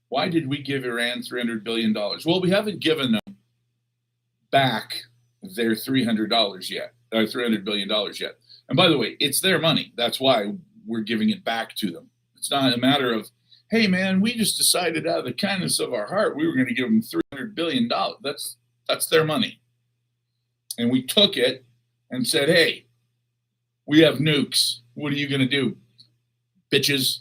Why did we give Iran $300 billion? Well, we haven't given them back their $300 yet, or $300 billion yet. And by the way, it's their money. That's why we're giving it back to them. It's not a matter of, hey, man, we just decided out of the kindness of our heart we were going to give them $300 billion. That's their money. And we took it and said, hey, we have nukes. What are you going to do, bitches?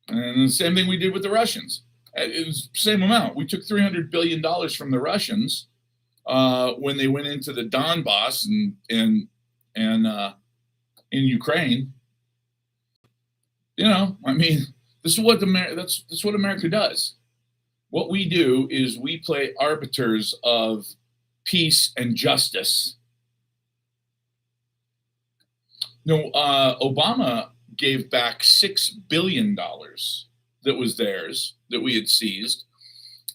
And the same thing we did with the Russians. It was the same amount. We took $300 billion from the Russians when they went into the Donbass and in Ukraine. You know, I mean, this is what that's what America does. What we do is we play arbiters of peace and justice. No, Obama gave back $6 billion that was theirs, that we had seized,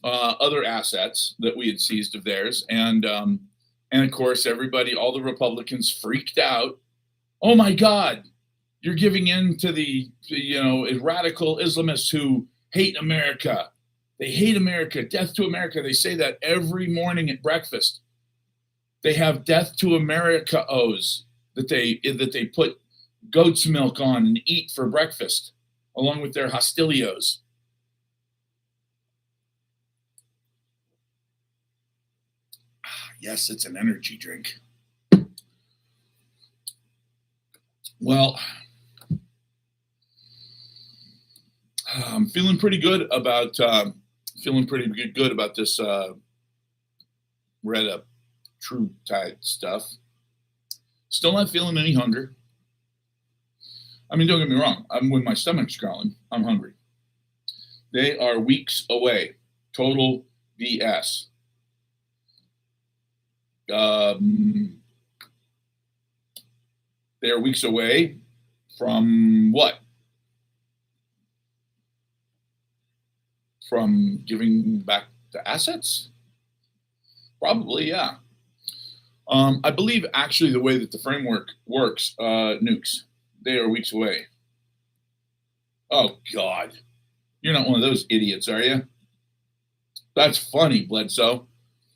other assets that we had seized of theirs. And of course, everybody, all the Republicans freaked out. Oh my God, you're giving in to the radical Islamists who hate America. They hate America, death to America. They say that every morning at breakfast. They have death to America O's that they put goat's milk on and eat for breakfast, along with their hostilios. Yes, it's an energy drink. Well, I'm feeling pretty good about this Red Up True Tide stuff. Still not feeling any hunger. I mean, don't get me wrong. When my stomach's growling, I'm hungry. They are weeks away. Total BS. They are weeks away from what? From giving back the assets? Probably, yeah. I believe actually the way that the framework works, nukes, they are weeks away. Oh, God. You're not one of those idiots, are you? That's funny, Bledsoe.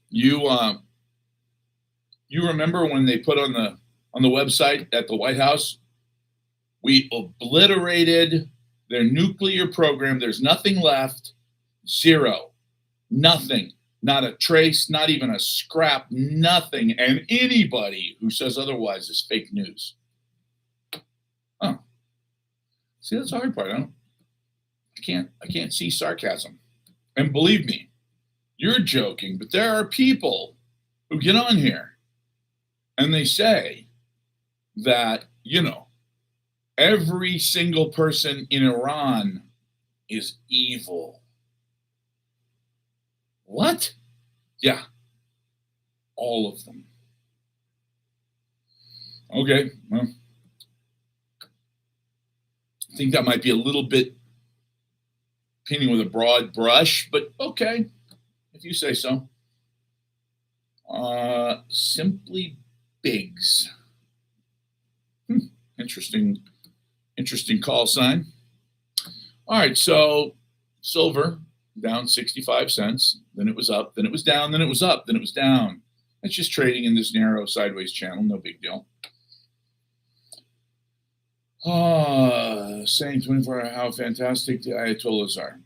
You remember when they put on the website at the White House, we obliterated their nuclear program. There's nothing left. Zero. Nothing. Not a trace, not even a scrap, nothing. And anybody who says otherwise is fake news. Oh. See, that's the hard part. I can't see sarcasm. And believe me, you're joking, but there are people who get on here and they say that, every single person in Iran is evil. What? Yeah. All of them. Okay. Well, I think that might be a little bit painting with a broad brush, but okay, if you say so. Simply Biggs. Interesting call sign. All right, so silver down 65 cents, then it was up, then it was down, then it was up, then it was down. It's just trading in this narrow sideways channel, no big deal. Saying 24 hour how fantastic the Ayatollahs are.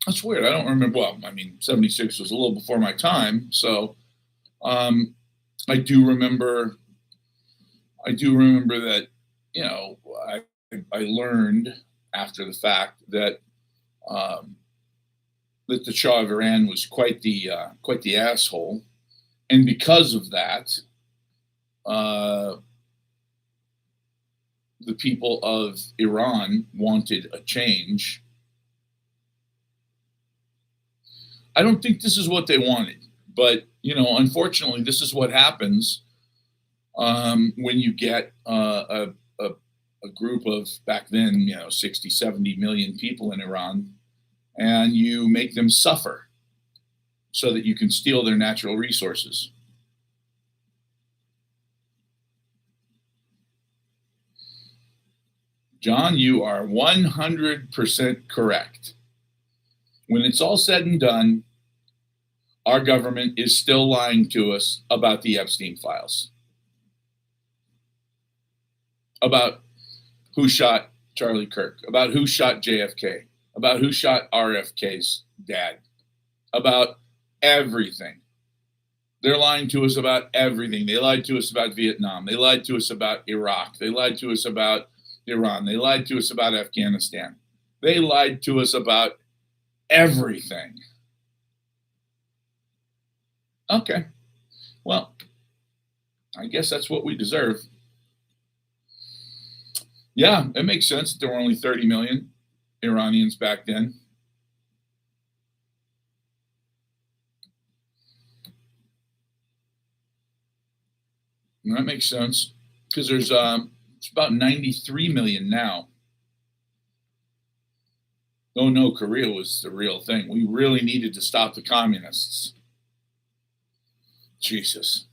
That's weird. I don't remember. Well, I mean, 76 was a little before my time, so I do remember that. I learned after the fact that that the Shah of Iran was quite the asshole, and because of that, the people of Iran wanted a change. I don't think this is what they wanted, but unfortunately, this is what happens when you get a group of, back then, 60, 70 million people in Iran, and you make them suffer so that you can steal their natural resources. John, you are 100% correct. When it's all said and done, our government is still lying to us about the Epstein files, about who shot Charlie Kirk, about who shot JFK, about who shot RFK's dad, about everything. They're lying to us about everything. They lied to us about Vietnam. They lied to us about Iraq. They lied to us about Iran. They lied to us about Afghanistan. They lied to us about everything. Okay. Well, I guess that's what we deserve. Yeah, it makes sense that there were only 30 million Iranians back then. And that makes sense because there's it's about 93 million now. Oh no, Korea was the real thing. We really needed to stop the communists. Jesus.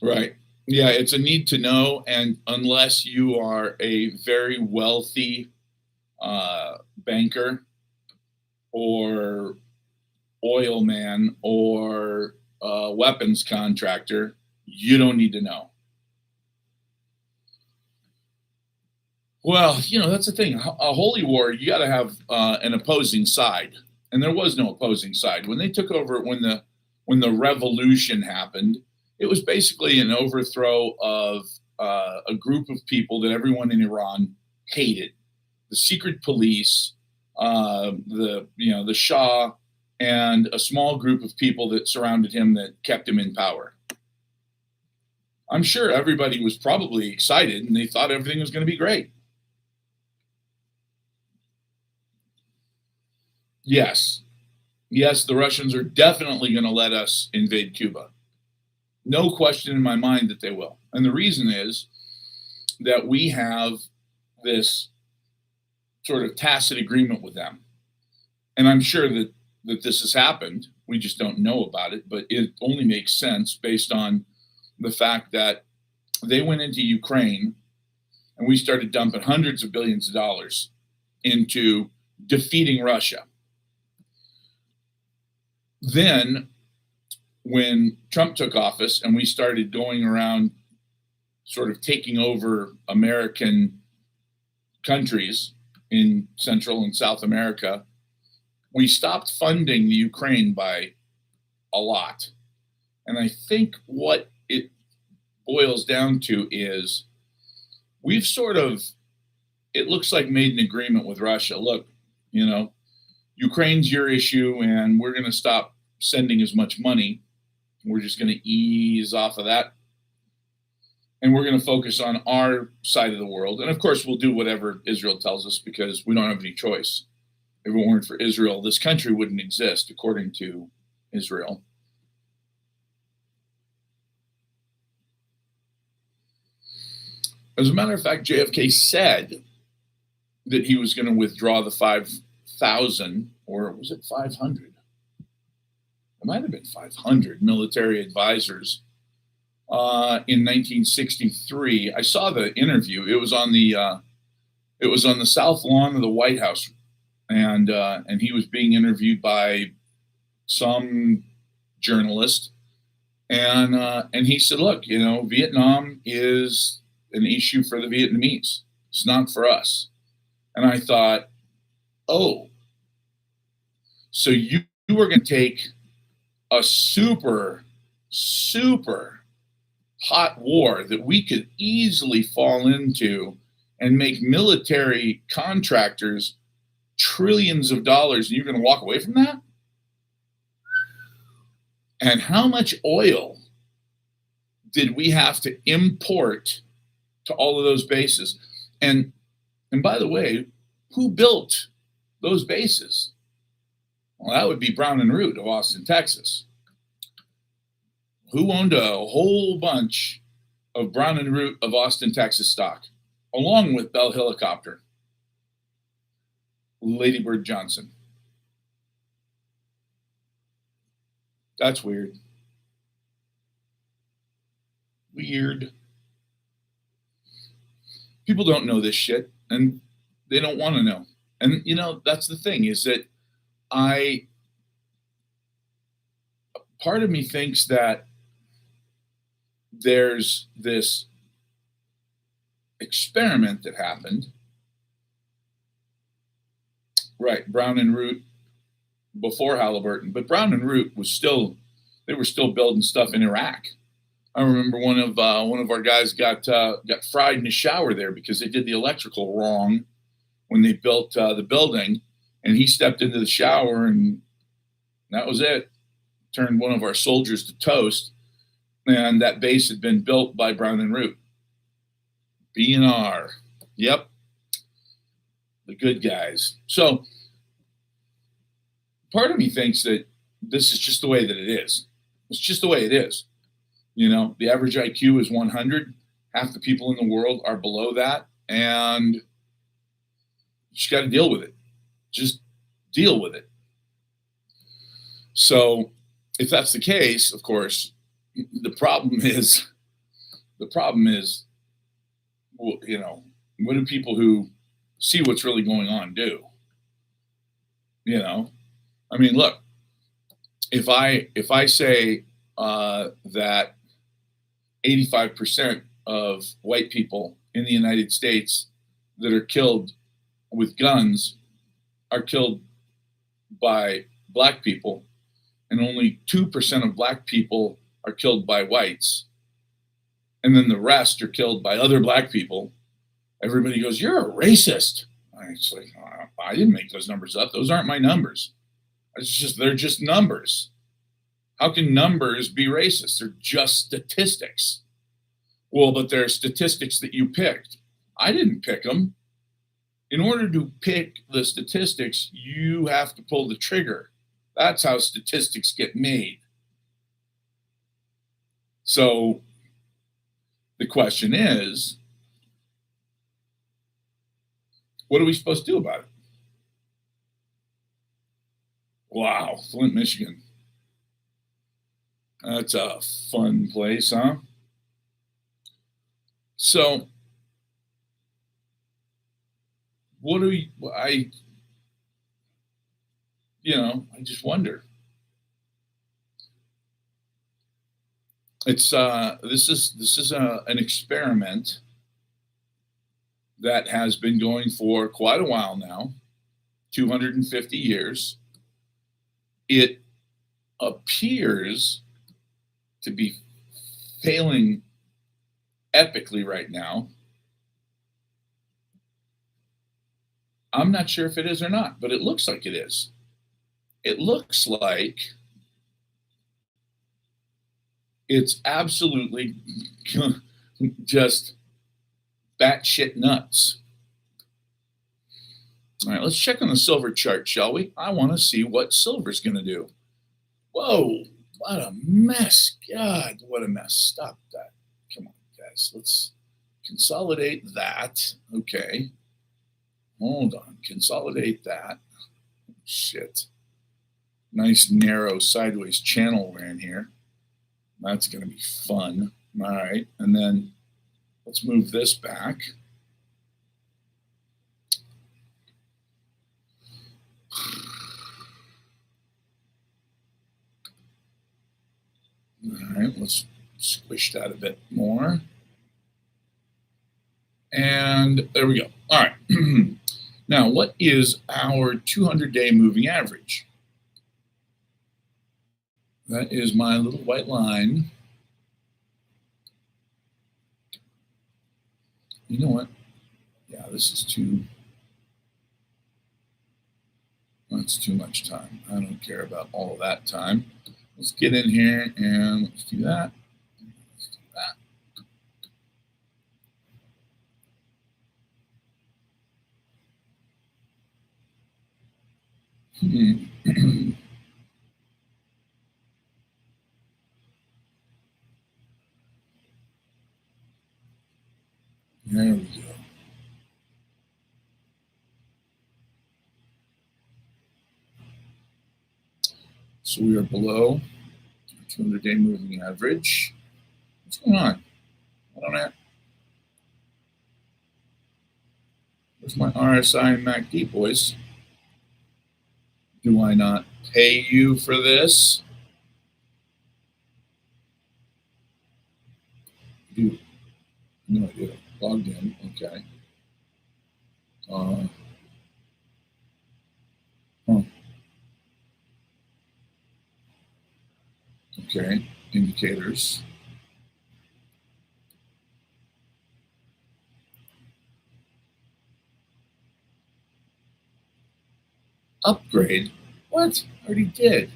Right. Yeah, it's a need to know. And unless you are a very wealthy banker or oil man or weapons contractor, you don't need to know. Well, that's the thing. A holy war, you got to have an opposing side, and there was no opposing side when they took over. When the revolution happened, it was basically an overthrow of a group of people that everyone in Iran hated: the secret police, the Shah, and a small group of people that surrounded him that kept him in power. I'm sure everybody was probably excited, and they thought everything was going to be great. Yes. Yes, the Russians are definitely going to let us invade Cuba. No question in my mind that they will. And the reason is that we have this sort of tacit agreement with them. And I'm sure that this has happened. We just don't know about it, but it only makes sense based on the fact that they went into Ukraine and we started dumping hundreds of billions of dollars into defeating Russia. Then, when Trump took office and we started going around sort of taking over American countries in Central and South America, we stopped funding the Ukraine by a lot. And I think what it boils down to is we've sort of, it looks like, made an agreement with Russia. Look, Ukraine's your issue, and we're going to stop sending as much money. We're just going to ease off of that. And we're going to focus on our side of the world. And of course, we'll do whatever Israel tells us because we don't have any choice. If it weren't for Israel, this country wouldn't exist, according to Israel. As a matter of fact, JFK said that he was going to withdraw the 5,000, or was it 500? It might have been 500 military advisors in 1963. I saw the interview. It was on the south lawn of the White House, and he was being interviewed by some journalist, and he said, "Look, Vietnam is an issue for the Vietnamese. It's not for us." And I thought, oh, so you were going to take a super, super hot war that we could easily fall into and make military contractors trillions of dollars, and you're going to walk away from that? And how much oil did we have to import to all of those bases? And by the way, who built those bases? Well, that would be Brown and Root of Austin, Texas. Who owned a whole bunch of Brown and Root of Austin, Texas stock, along with Bell Helicopter? Lady Bird Johnson. That's weird. Weird. People don't know this shit, and they don't want to know. And that's the thing, is that I part of me thinks that there's this experiment that happened. Right, Brown and Root before Halliburton, but Brown and Root was still they were still building stuff in Iraq. I remember one of our guys got fried in the shower there because they did the electrical wrong when they built the building, and he stepped into the shower and that was it. Turned one of our soldiers to toast, and that base had been built by Brown and Root. B&R. Yep. The good guys. So part of me thinks that this is just the way that it is. It's just the way it is. The average IQ is 100. Half the people in the world are below that, and you just got to deal with it. Just deal with it. So if that's the case, of course, the problem is, well, what do people who see what's really going on do? I mean, look, if I say that 85% of white people in the United States that are killed with guns are killed by black people, and only 2% of black people are killed by whites, and then the rest are killed by other black people, everybody goes, "You're a racist." It's like, I didn't make those numbers up. Those aren't my numbers. They're just numbers. How can numbers be racist? They're just statistics. Well, but they're statistics that you picked. I didn't pick them. In order to pick the statistics, you have to pull the trigger. That's how statistics get made. So the question is, what are we supposed to do about it? Wow, Flint, Michigan. That's a fun place, huh? So, what do I just wonder. It's this is an experiment that has been going for quite a while now, 250 years. It appears to be failing epically right now. I'm not sure if it is or not, but it looks like it is. It looks like it's absolutely just batshit nuts. All right, let's check on the silver chart, shall we? I want to see what silver's going to do. Whoa, what a mess. God, what a mess. Stop that. Come on, guys. Let's consolidate that. Okay. Hold on. Consolidate that. Shit. Nice, narrow, sideways channel we're in here. That's going to be fun. All right. And then let's move this back. All right, let's squish that a bit more. And there we go. All right. Now, what is our 200-day moving average? That is my little white line. You know what? Yeah, this is that's too much time. I don't care about all of that time. Let's get in here and let's do that. Let's do that. There we go. So we are below 200-day moving average. What's going on? I don't know. Where's my RSI and MACD, boys? Do I not pay you for this? Do no idea. Logged in. Okay. Okay. Indicators. Upgrade. What? Already did.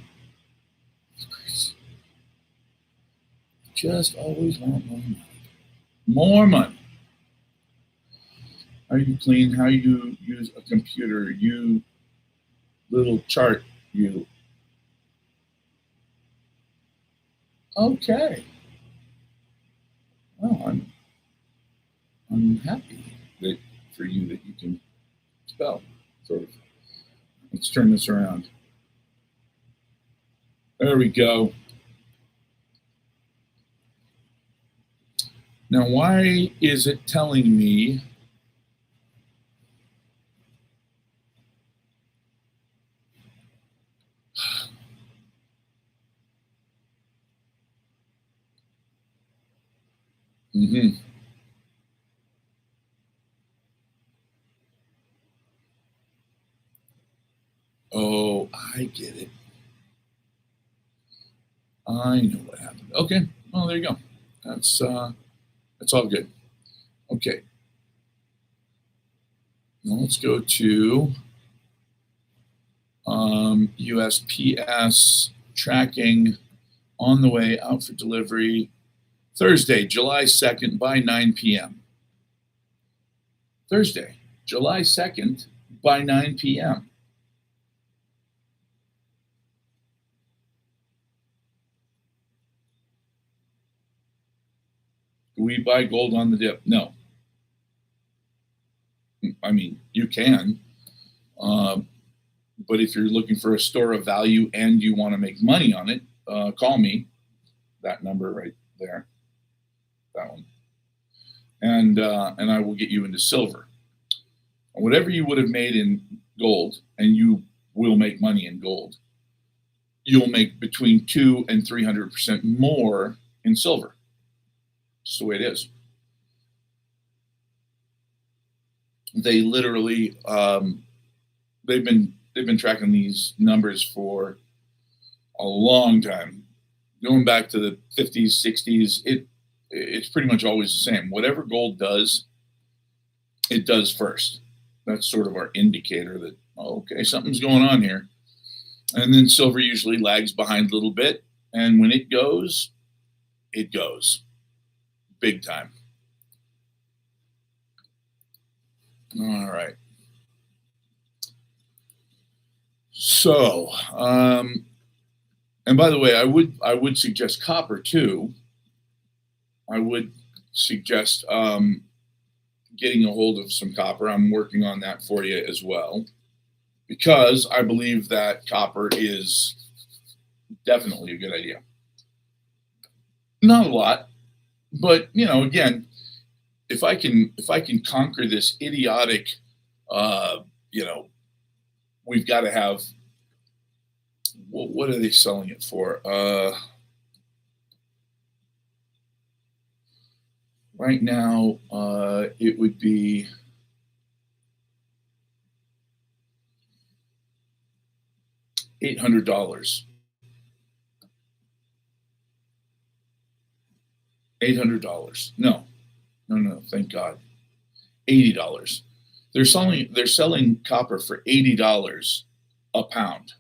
Just always want more money. More money. How you clean? How you use a computer? You little chart. You. Okay. Well, I'm happy that for you that you can spell. Sort of. Let's turn this around. There we go. Now, why is it telling me Oh, I get it. I know what happened. Okay. Well, there you go. That's all good. Okay. Now let's go to USPS tracking on the way out for delivery Thursday, July 2nd by 9 p.m. Thursday, July 2nd by 9 p.m. Do we buy gold on the dip? No. I mean, you can. But if you're looking for a store of value and you want to make money on it, call me. That number right there. That one. And I will get you into silver. Whatever you would have made in gold, and you will make money in gold, you'll make between 200 and 300% more in silver. It's the way it is. They literally they've been tracking these numbers for a long time, going back to the 50s, 60s. It's pretty much always the same. Whatever gold does, it does first. That's sort of our indicator that, okay, something's going on here. And then silver usually lags behind a little bit. And when it goes big time. All right. So, and by the way, I would suggest copper too. I would suggest getting a hold of some copper. I'm working on that for you as well, because I believe that copper is definitely a good idea. Not a lot, but again, if I can conquer this idiotic, we've got to have. What are they selling it for? Right now, it would be $800. $800. No, thank God. $80. They're selling copper for $80 a pound.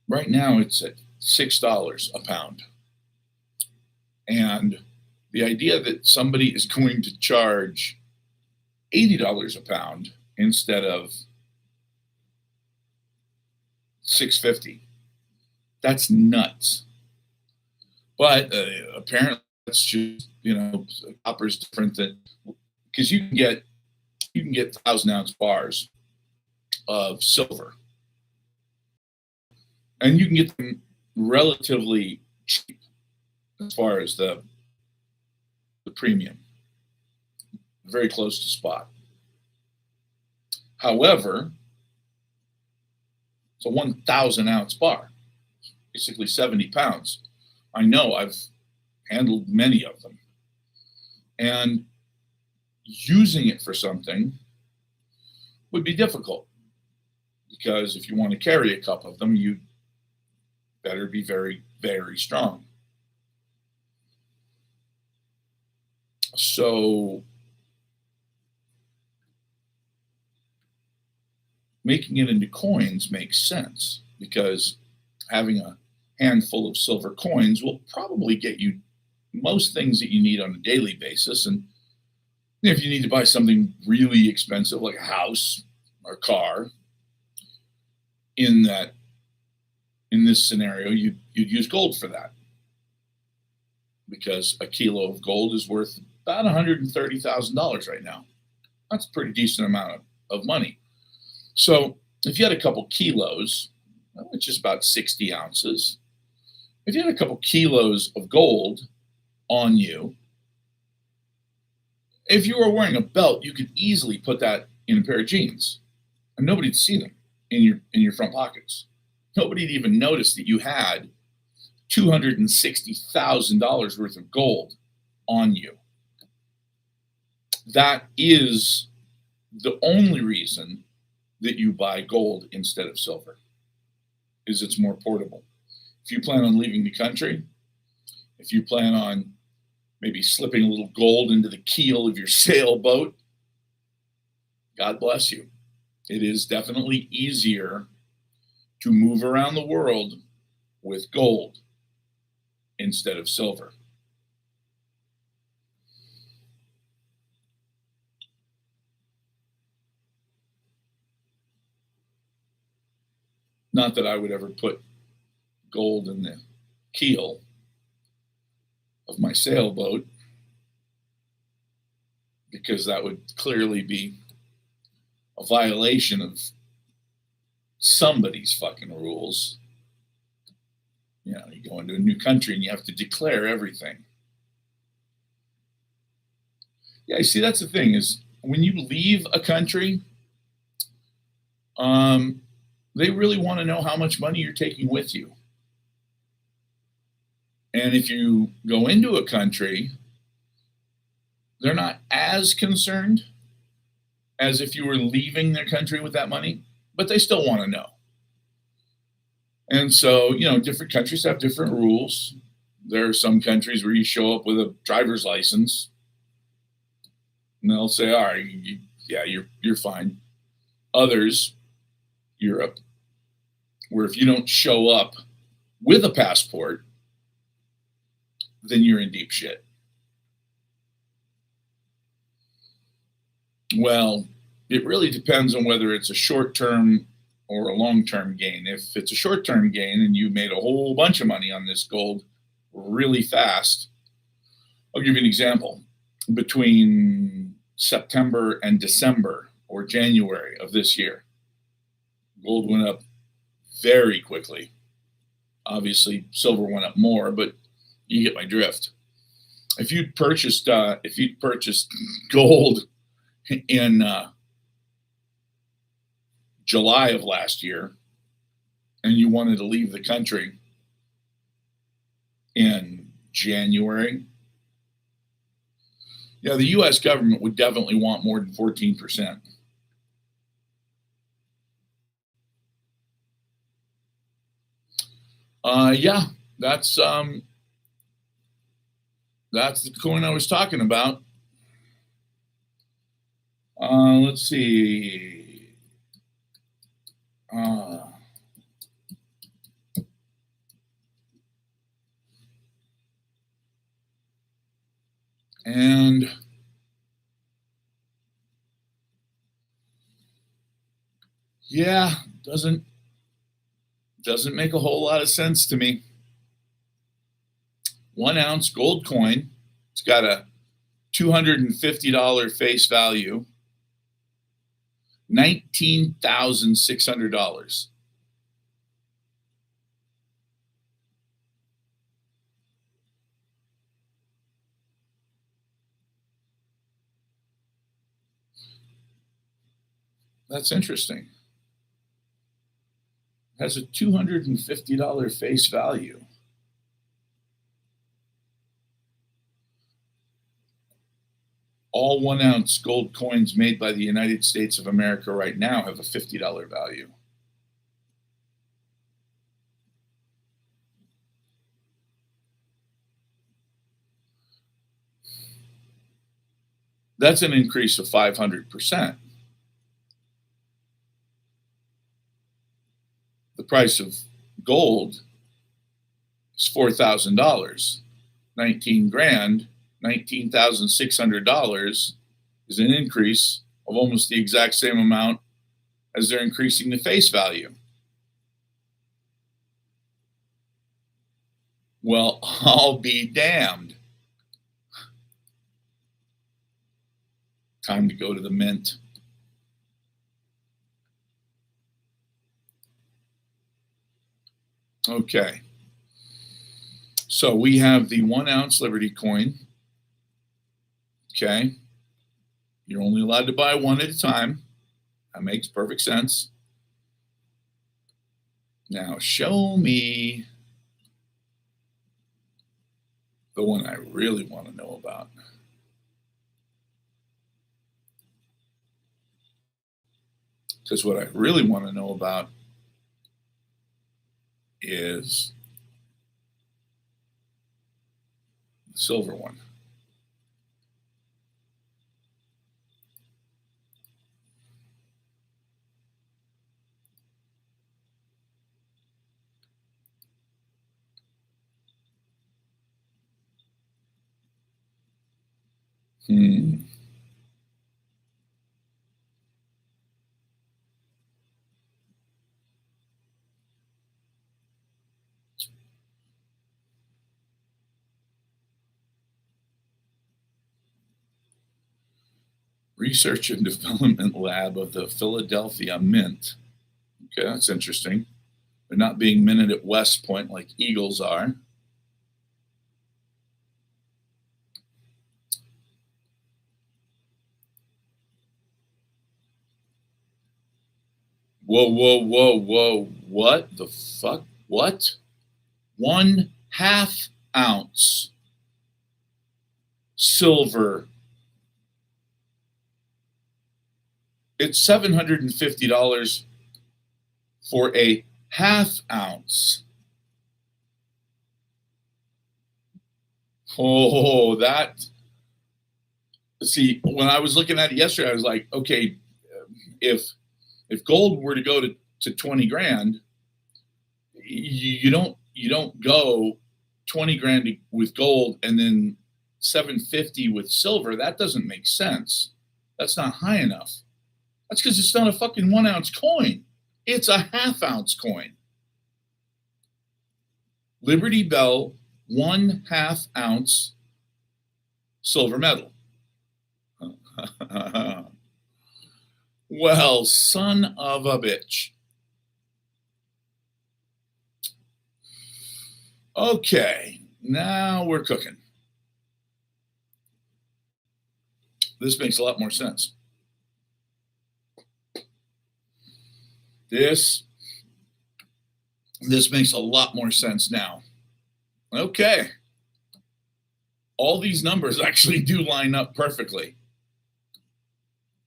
Right now it's at $6 a pound. And the idea that somebody is going to charge $80 a pound instead of $6.50, that's nuts. But apparently that's just, copper is different than, because you can get 1,000-ounce bars of silver. and you can get them relatively cheap as far as the premium, very close to spot. However, it's a 1,000 ounce bar, basically 70 pounds. I know I've handled many of them. And using it for something would be difficult because if you want to carry a cup of them, you better be very, very strong. So making it into coins makes sense because having a handful of silver coins will probably get you most things that you need on a daily basis. And if you need to buy something really expensive like a house or car, in this scenario, you'd use gold for that because a kilo of gold is worth about $130,000 right now. That's a pretty decent amount of money. So if you had a couple kilos, which is about 60 ounces, if you had a couple kilos of gold on you, if you were wearing a belt, you could easily put that in a pair of jeans and nobody'd see them in your front pockets. Nobody'd even notice that you had $260,000 worth of gold on you. That is the only reason that you buy gold instead of silver, is it's more portable. If you plan on leaving the country, if you plan on maybe slipping a little gold into the keel of your sailboat, God bless you. It is definitely easier to move around the world with gold instead of silver. Not that I would ever put gold in the keel of my sailboat, because that would clearly be a violation of somebody's fucking rules. You know, you go into a new country and you have to declare everything. Yeah, you see, that's the thing is when you leave a country, they really want to know how much money you're taking with you. And if you go into a country, they're not as concerned as if you were leaving their country with that money, but they still want to know. And so, you know, different countries have different rules. There are some countries where you show up with a driver's license and they'll say, all right, you're fine. Others, Europe, where if you don't show up with a passport, then you're in deep shit. Well, it really depends on whether it's a short-term or a long-term gain. If it's a short-term gain and you made a whole bunch of money on this gold really fast, I'll give you an example. Between September and December or January of this year, gold went up very quickly. Obviously, silver went up more, but you get my drift. If you'd purchased gold in July of last year and you wanted to leave the country in January, yeah, the U.S. government would definitely want more than 14%. Yeah, that's the coin I was talking about. Let's see. And yeah, doesn't make a whole lot of sense to me. 1 ounce gold coin. It's got a $250 face value, $19,600. That's interesting. It has a $250 face value. All 1 ounce gold coins made by the United States of America right now have a $50 value. That's an increase of 500%. The price of gold is $4,000. 19 grand, $19,600 is an increase of almost the exact same amount as they're increasing the face value. Well, I'll be damned. Time to go to the mint. Okay. So we have the 1 ounce Liberty coin. Okay. You're only allowed to buy one at a time. That makes perfect sense. Now show me the one I really want to know about. Because what I really want to know about is the silver one. Research and Development Lab of the Philadelphia Mint. Okay, that's interesting. They're not being minted at West Point like Eagles are. Whoa, whoa, whoa, whoa. What the fuck? What? 1/2 ounce silver. It's $750 for a 1/2 ounce. Oh, that. See, when I was looking at it yesterday, I was like, okay, if gold were to go to 20 grand, you don't go 20 grand with gold and then 750 with silver. That doesn't make sense. That's not high enough. That's because it's not a fucking 1 ounce coin. It's a 1/2 ounce coin. Liberty Bell 1/2 ounce silver medal. Well, son of a bitch. Okay, now we're cooking. This makes a lot more sense. This makes a lot more sense now. Okay. All these numbers actually do line up perfectly.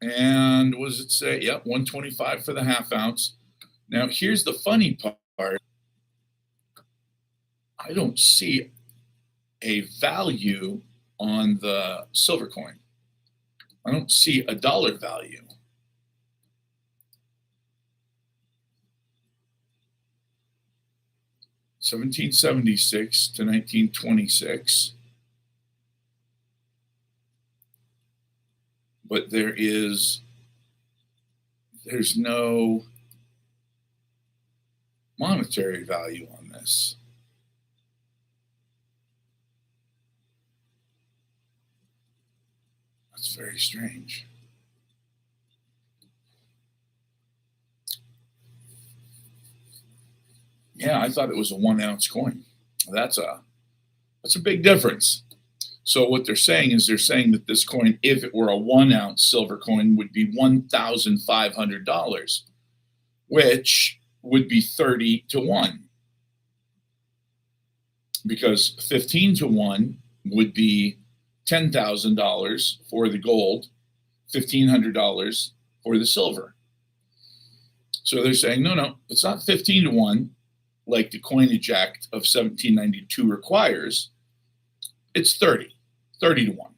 And what does it say? Yep, 125 for the 1/2 ounce. Now, here's the funny part. I don't see a value on the silver coin. I don't see a dollar value. $1776 to 1926. But there's no monetary value on this. That's very strange. Yeah, I thought it was a 1 ounce coin. That's a big difference. So what they're saying is that this coin, if it were a 1 ounce silver coin, would be $1,500, which would be 30 to 1. Because 15 to 1 would be $10,000 for the gold, $1,500 for the silver. So they're saying, no, it's not 15 to 1 like the Coinage Act of 1792 requires. It's 30 to 1.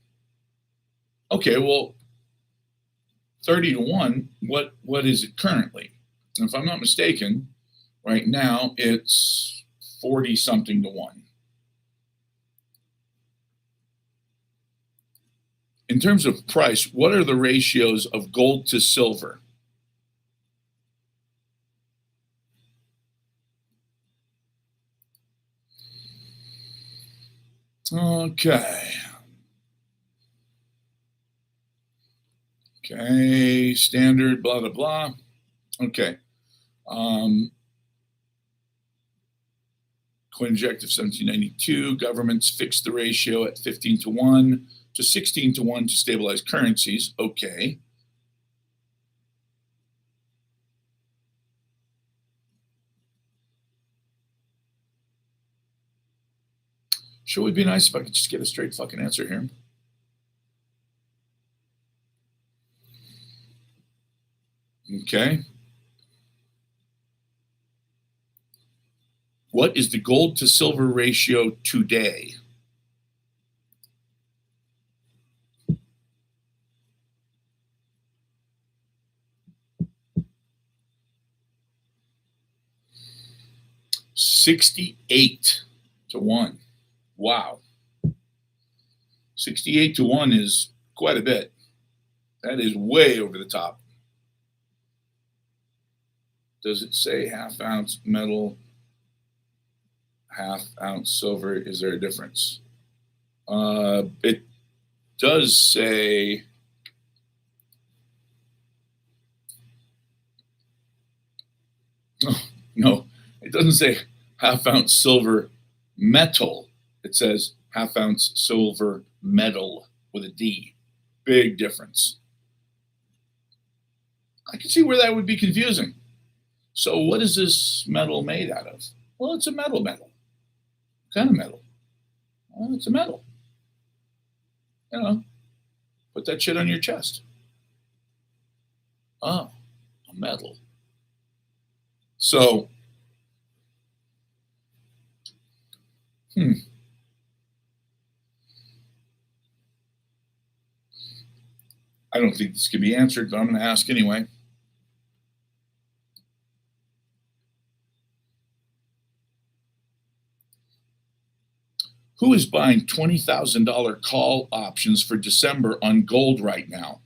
Okay, well, 30 to 1, what is it currently? And if I'm not mistaken, right now it's 40 something to 1. In terms of price, what are the ratios of gold to silver? Okay, standard, blah, blah, blah. Okay. Coinage Act of 1792, governments fixed the ratio at 15 to 1 to 16 to 1 to stabilize currencies. Okay. Sure would be nice if I could just get a straight fucking answer here. Okay. What is the gold to silver ratio today? $68 to 1. Wow. 68 to 1 is quite a bit. That is way over the top. Does it say half ounce metal, half ounce silver? Is there a difference? It does say no, it doesn't say half ounce silver metal. It says half ounce silver metal with a D. Big difference. I can see where that would be confusing. So what is this metal made out of? Well, it's a metal. What kind of metal? Well, it's a metal. You know, put that shit on your chest. Oh, a metal. So, I don't think this can be answered, but I'm going to ask anyway. Who is buying $20,000 call options for December on gold right now?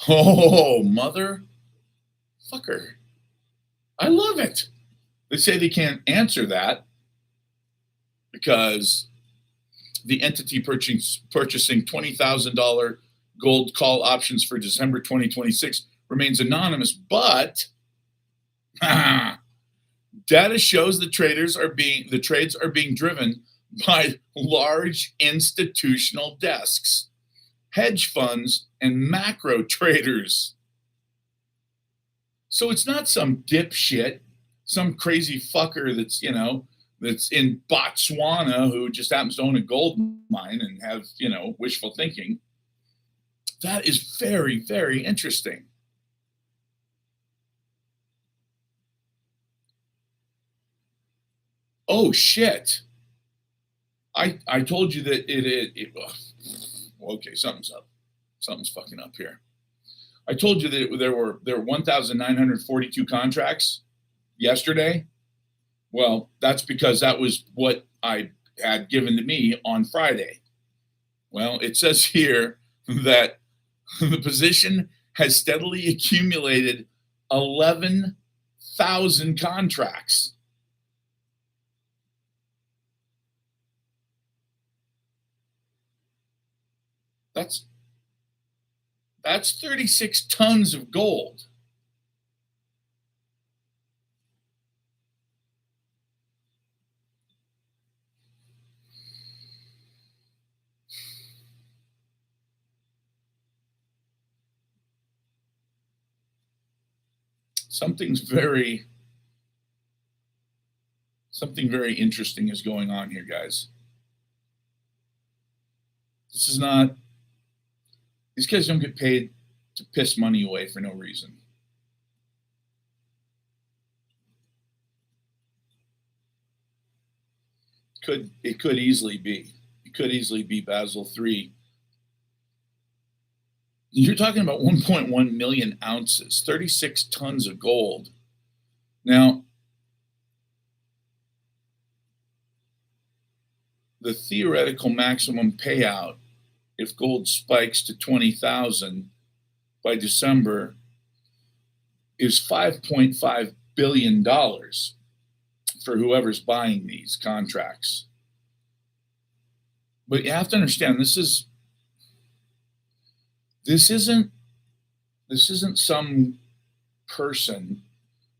Oh, motherfucker. I love it. They say they can't answer that because the entity purchasing $20,000 gold call options for December 2026 remains anonymous, but data shows the trades are being driven by large institutional desks, hedge funds, and macro traders. So it's not some dipshit, some crazy fucker that's in Botswana who just happens to own a gold mine and have wishful thinking. That is very, very interesting. Oh shit! I told you that okay, something's up. Something's fucking up here. I told you that there were 1,942 contracts yesterday. Well, that's because that was what I had given to me on Friday. Well, it says here that the position has steadily accumulated 11,000 contracts. That's That's 36 tons of gold. Something very interesting is going on here, guys. This is not, these guys don't get paid to piss money away for no reason. It could easily be. It could easily be Basel III. You're talking about 1.1 million ounces, 36 tons of gold. Now, the theoretical maximum payout, if gold spikes to 20,000 by December, is $5.5 billion for whoever's buying these contracts. But you have to understand, this isn't some person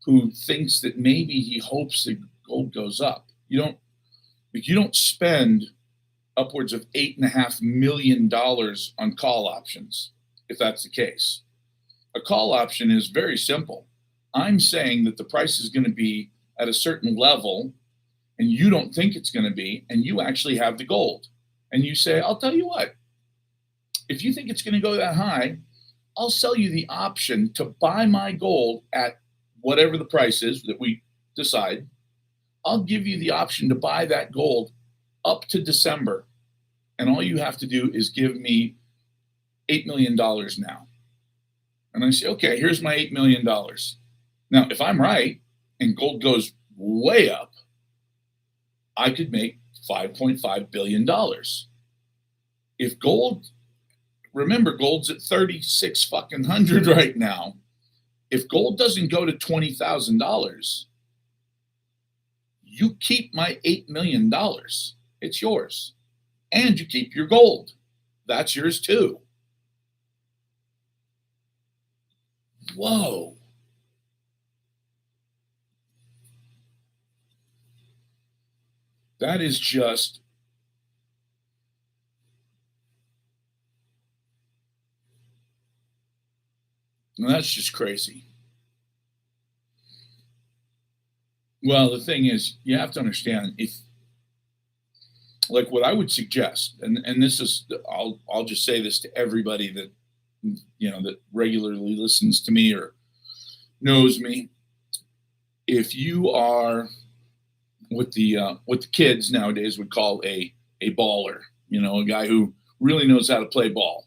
who thinks that maybe he hopes that gold goes up. You don't spend upwards of $8.5 million on call options, if that's the case. A call option is very simple. I'm saying that the price is going to be at a certain level, and you don't think it's going to be, and you actually have the gold. And you say, I'll tell you what, if you think it's going to go that high, I'll sell you the option to buy my gold at whatever the price is that we decide. I'll give you the option to buy that gold up to December. And all you have to do is give me $8 million now. And I say, okay, here's my $8 million. Now, if I'm right and gold goes way up, I could make $5.5 billion. If gold, remember, gold's at 36 fucking hundred right now. If gold doesn't go to $20,000, you keep my $8 million. It's yours. And you keep your gold. That's yours too. Whoa. That is just, that's just crazy. Well, the thing is, you have to understand, if, like, what I would suggest, and this is, I'll just say this to everybody that, that regularly listens to me or knows me. If you are what the kids nowadays would call a baller, a guy who really knows how to play ball,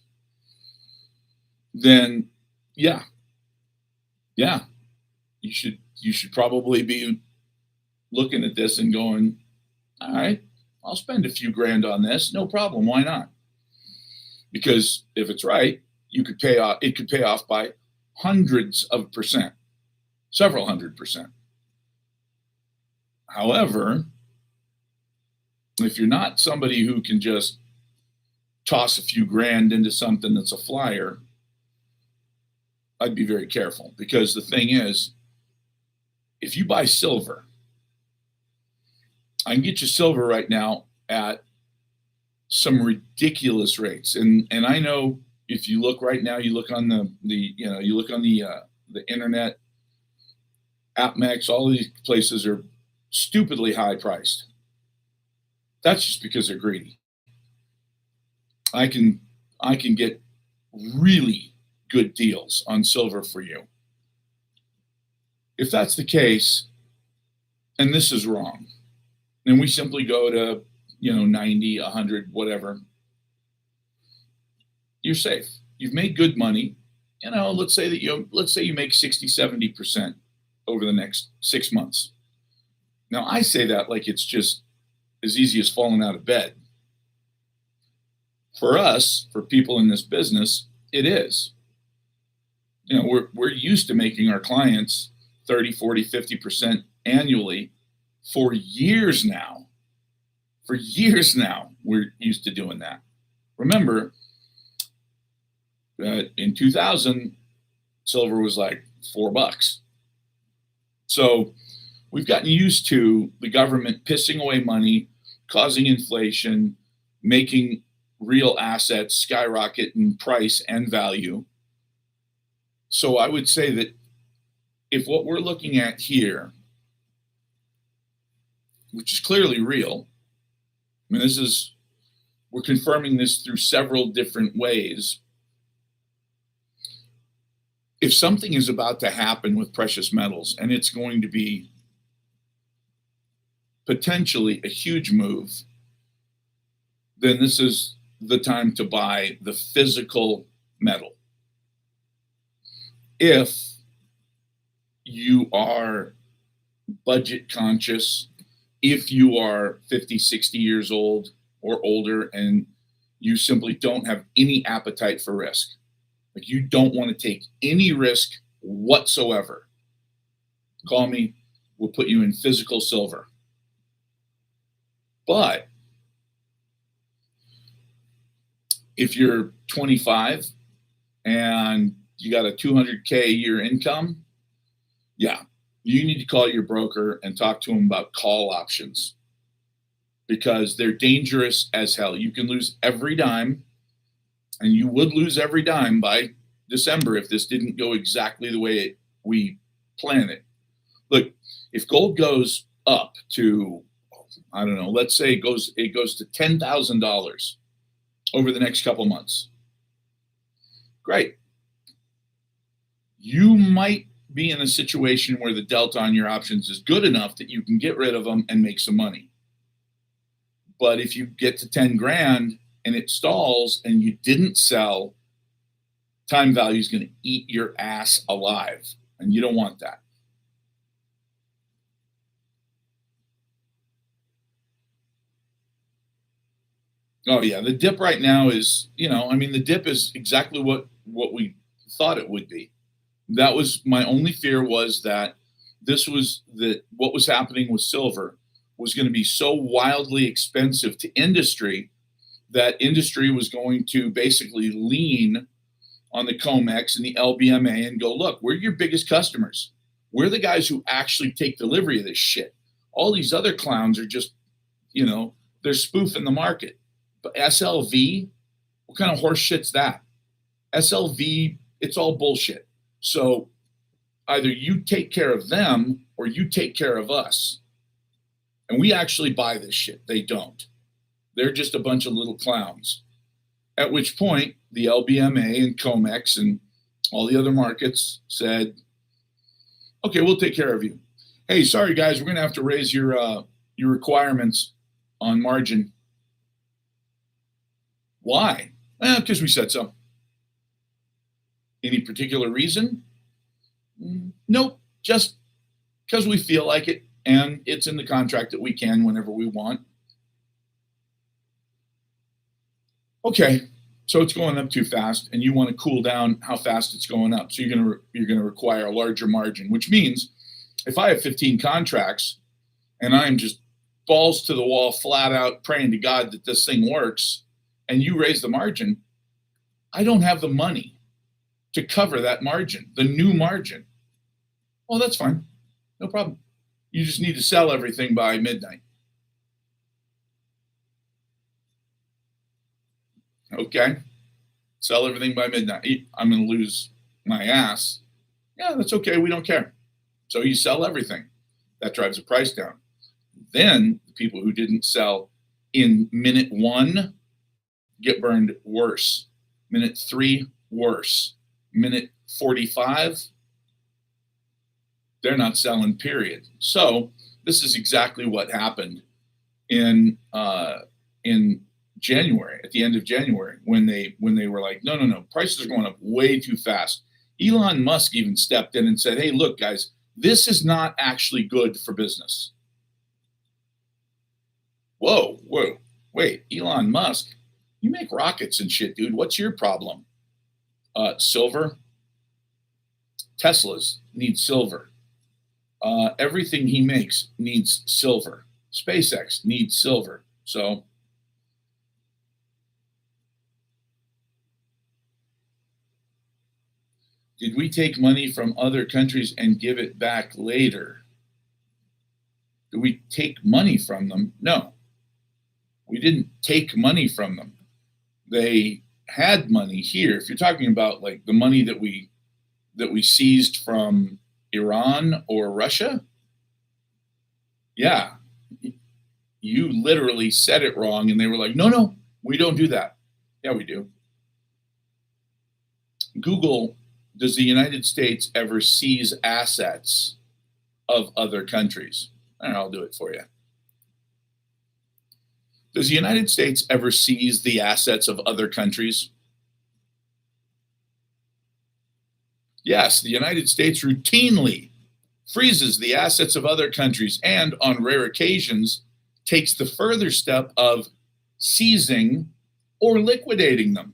then yeah, you should probably be looking at this and going, all right, I'll spend a few grand on this, no problem, why not? Because if it's right, it could pay off by hundreds of percent, several 100%. However, if you're not somebody who can just toss a few grand into something that's a flyer, I'd be very careful, because the thing is, if you buy silver, I can get you silver right now at some ridiculous rates. And I know if you look right now, you look on the internet, AppMex, all of these places are stupidly high priced. That's just because they're greedy. I can get really good deals on silver for you. If that's the case, and this is wrong, then we simply go to 90, 100, whatever. You're safe. You've made good money. Let's say you make 60, 70% over the next 6 months. Now, I say that like it's just as easy as falling out of bed. For us, for people in this business, it is. We're used to making our clients 30, 40, 50% annually for years now. For years now, we're used to doing that. Remember, In 2000, silver was like $4. So we've gotten used to the government pissing away money, causing inflation, making real assets skyrocket in price and value. So I would say that if what we're looking at here, which is clearly real, I mean, we're confirming this through several different ways. If something is about to happen with precious metals, and it's going to be potentially a huge move, then this is the time to buy the physical metal. If you are budget conscious, if you are 50, 60 years old or older, and you simply don't have any appetite for risk, like you don't want to take any risk whatsoever, call me. We'll put you in physical silver. But if you're 25 and you got a 200K a year income, yeah, you need to call your broker and talk to them about call options, because they're dangerous as hell. You can lose every dime, and you would lose every dime by December if this didn't go exactly the way we plan it. Look, if gold goes up to, I don't know, let's say it goes to $10,000 over the next couple months, great. You might be in a situation where the delta on your options is good enough that you can get rid of them and make some money. But if you get to 10 grand and it stalls and you didn't sell, time value is going to eat your ass alive, and you don't want that. Oh yeah, the dip right now is, the dip is exactly what we thought it would be. That was my only fear, was that what was happening with silver was going to be so wildly expensive to industry that industry was going to basically lean on the COMEX and the LBMA and go, look, we're your biggest customers. We're the guys who actually take delivery of this shit. All these other clowns are just, they're spoofing the market. But SLV, what kind of horse shit's that? SLV, it's all bullshit. So either you take care of them or you take care of us. And we actually buy this shit. They don't. They're just a bunch of little clowns. At which point, the LBMA and COMEX and all the other markets said, okay, we'll take care of you. Hey, sorry guys, we're going to have to raise your requirements on margin. Why? Because we said so. Any particular reason? Nope, just because we feel like it, and it's in the contract that we can whenever we want. Okay, so it's going up too fast, and you want to cool down how fast it's going up. So you're gonna require a larger margin, which means if I have 15 contracts and I'm just balls to the wall, flat out praying to God that this thing works, and you raise the margin, I don't have the money to cover that margin, the new margin. Well, that's fine. No problem. You just need to sell everything by midnight. Okay. Sell everything by midnight. I'm going to lose my ass. Yeah, that's okay. We don't care. So you sell everything. That drives the price down. Then the people who didn't sell in minute 1 get burned worse. Minute 3, worse. Minute 45, they're not selling, period. So this is exactly what happened in January, at the end of January, when they were like, no, prices are going up way too fast. Elon Musk even stepped in and said, hey, look, guys, this is not actually good for business. Whoa, wait, Elon Musk, you make rockets and shit, dude. What's your problem? Silver. Teslas need silver. Everything he makes needs silver. SpaceX needs silver. So Did we take money from other countries and give it back later? Did we take money from them? No, we didn't take money from them. They had money here. If you're talking about like the money that we seized from Iran or Russia, yeah, you literally said it wrong, and they were like, no, we don't do that. Yeah, we do. Google, does the United States ever seize assets of other countries? And I'll do it for you. Does the United States ever seize the assets of other countries? Yes, the United States routinely freezes the assets of other countries and, on rare occasions, takes the further step of seizing or liquidating them.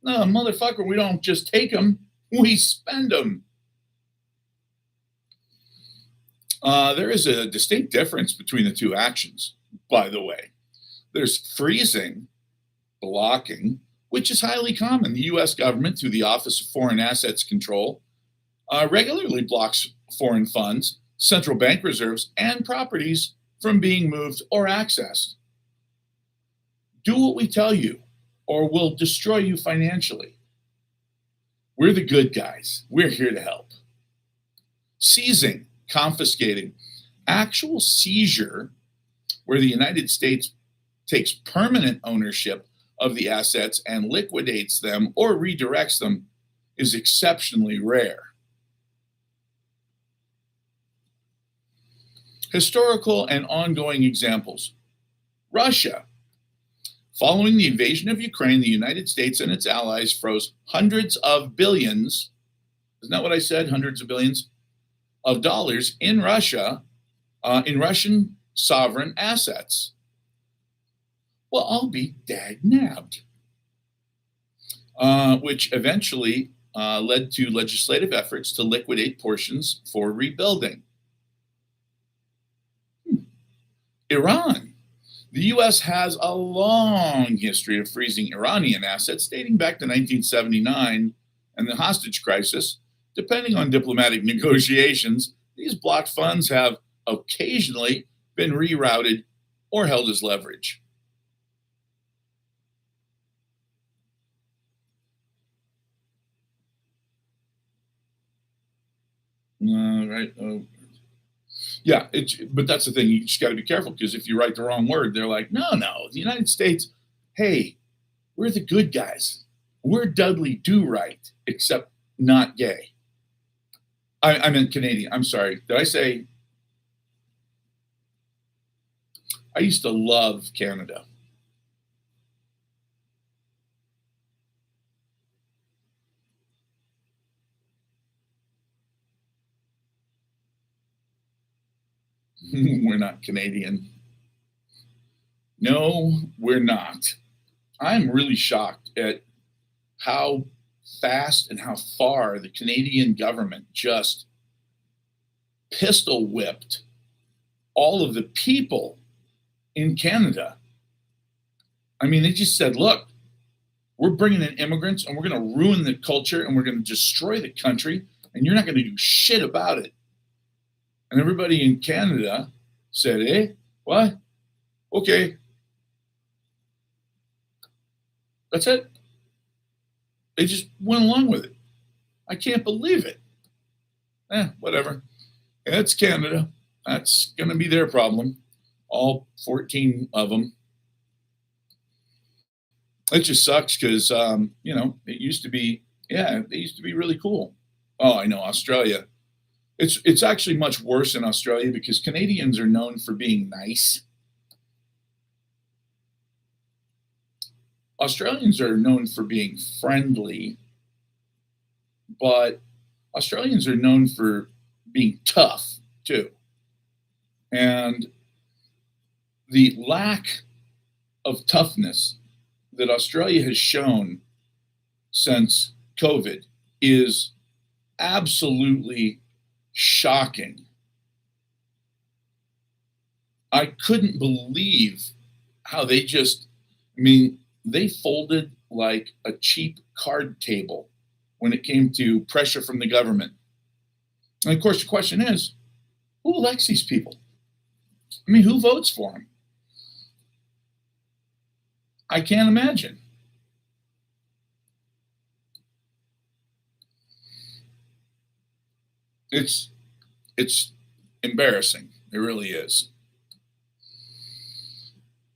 No, motherfucker, we don't just take them, we spend them. There is a distinct difference between the two actions, by the way. There's freezing, blocking, which is highly common. The U.S. government, through the Office of Foreign Assets Control, regularly blocks foreign funds, central bank reserves, and properties from being moved or accessed. Do what we tell you, or we'll destroy you financially. We're the good guys. We're here to help. Seizing, confiscating, actual seizure, where the United States takes permanent ownership of the assets and liquidates them or redirects them, is exceptionally rare. Historical and ongoing examples. Russia. Following the invasion of Ukraine, the United States and its allies froze hundreds of billions, isn't that what I said? Hundreds of billions of dollars in Russia, in Russian sovereign assets. Well, I'll be dag-nabbed. Which eventually led to legislative efforts to liquidate portions for rebuilding. Iran. The U.S. has a long history of freezing Iranian assets dating back to 1979 and the hostage crisis. Depending on diplomatic negotiations, these blocked funds have occasionally been rerouted or held as leverage. Right. Yeah, but that's the thing. You just got to be careful, because if you write the wrong word, they're like, no, the United States, hey, we're the good guys. We're Dudley Do-Right, except not gay. I meant Canadian. I'm sorry. Did I say? I used to love Canada. We're not Canadian. No, we're not. I'm really shocked at how fast and how far the Canadian government just pistol whipped all of the people in Canada. I mean, they just said, look, we're bringing in immigrants and we're going to ruin the culture and we're going to destroy the country, and you're not going to do shit about it. And everybody in Canada said, eh, what? Okay. That's it. They just went along with it. I can't believe it. Whatever. It's Canada. That's going to be their problem. All 14 of them. It just sucks because, it used to be, they used to be really cool. Oh, I know, Australia. It's actually much worse in Australia because Canadians are known for being nice. Australians are known for being friendly, but Australians are known for being tough too. And the lack of toughness that Australia has shown since COVID is absolutely shocking. I couldn't believe how they folded like a cheap card table when it came to pressure from the government. And of course, the question is, who elects these people? I mean, who votes for them? I can't imagine. It's embarrassing. It really is.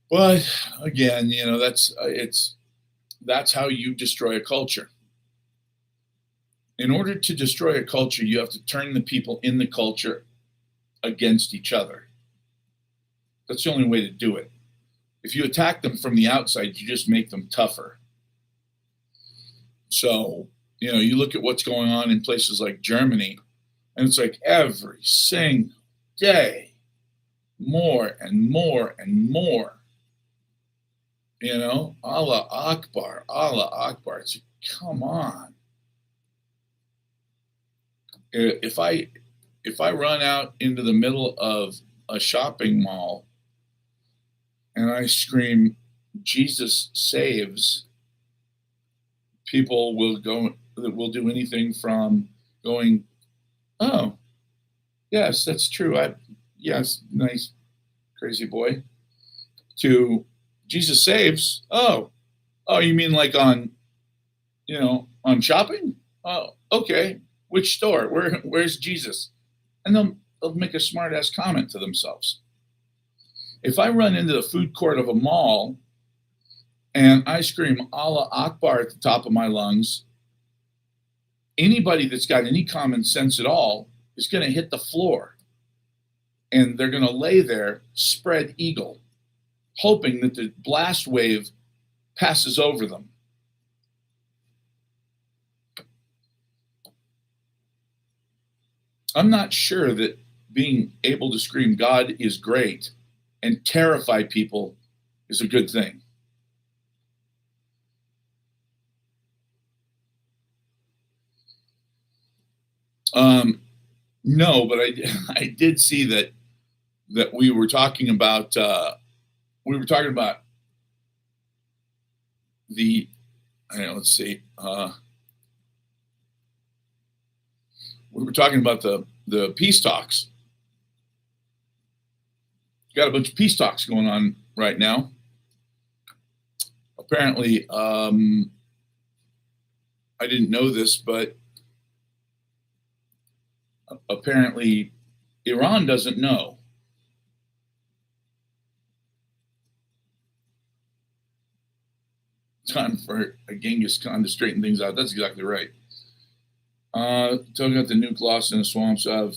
But again, that's how you destroy a culture. In order to destroy a culture, you have to turn the people in the culture against each other. That's the only way to do it. If you attack them from the outside, you just make them tougher. So, you look at what's going on in places like Germany, and it's like every single day, more and more and more. Allah Akbar, Allah Akbar. It's like, come on. If I run out into the middle of a shopping mall and I scream, Jesus saves, people will do anything from going, oh, yes, that's true. Yes, nice, crazy boy, to Jesus saves. Oh, you mean like on shopping? Oh, okay. Which store? Where's Jesus? And they'll make a smart ass comment to themselves. If I run into the food court of a mall and I scream Allah Akbar at the top of my lungs, anybody that's got any common sense at all is going to hit the floor. And they're going to lay there, spread eagle, hoping that the blast wave passes over them. I'm not sure that being able to scream God is great and terrify people is a good thing. No, but I did see that we were talking about the let's see, we were talking about the peace talks. Got a bunch of peace talks going on right now. Apparently, I didn't know this, but apparently Iran doesn't know. Time for a Genghis Khan to straighten things out. That's exactly right. Talking about the nuke lost in the swamps of.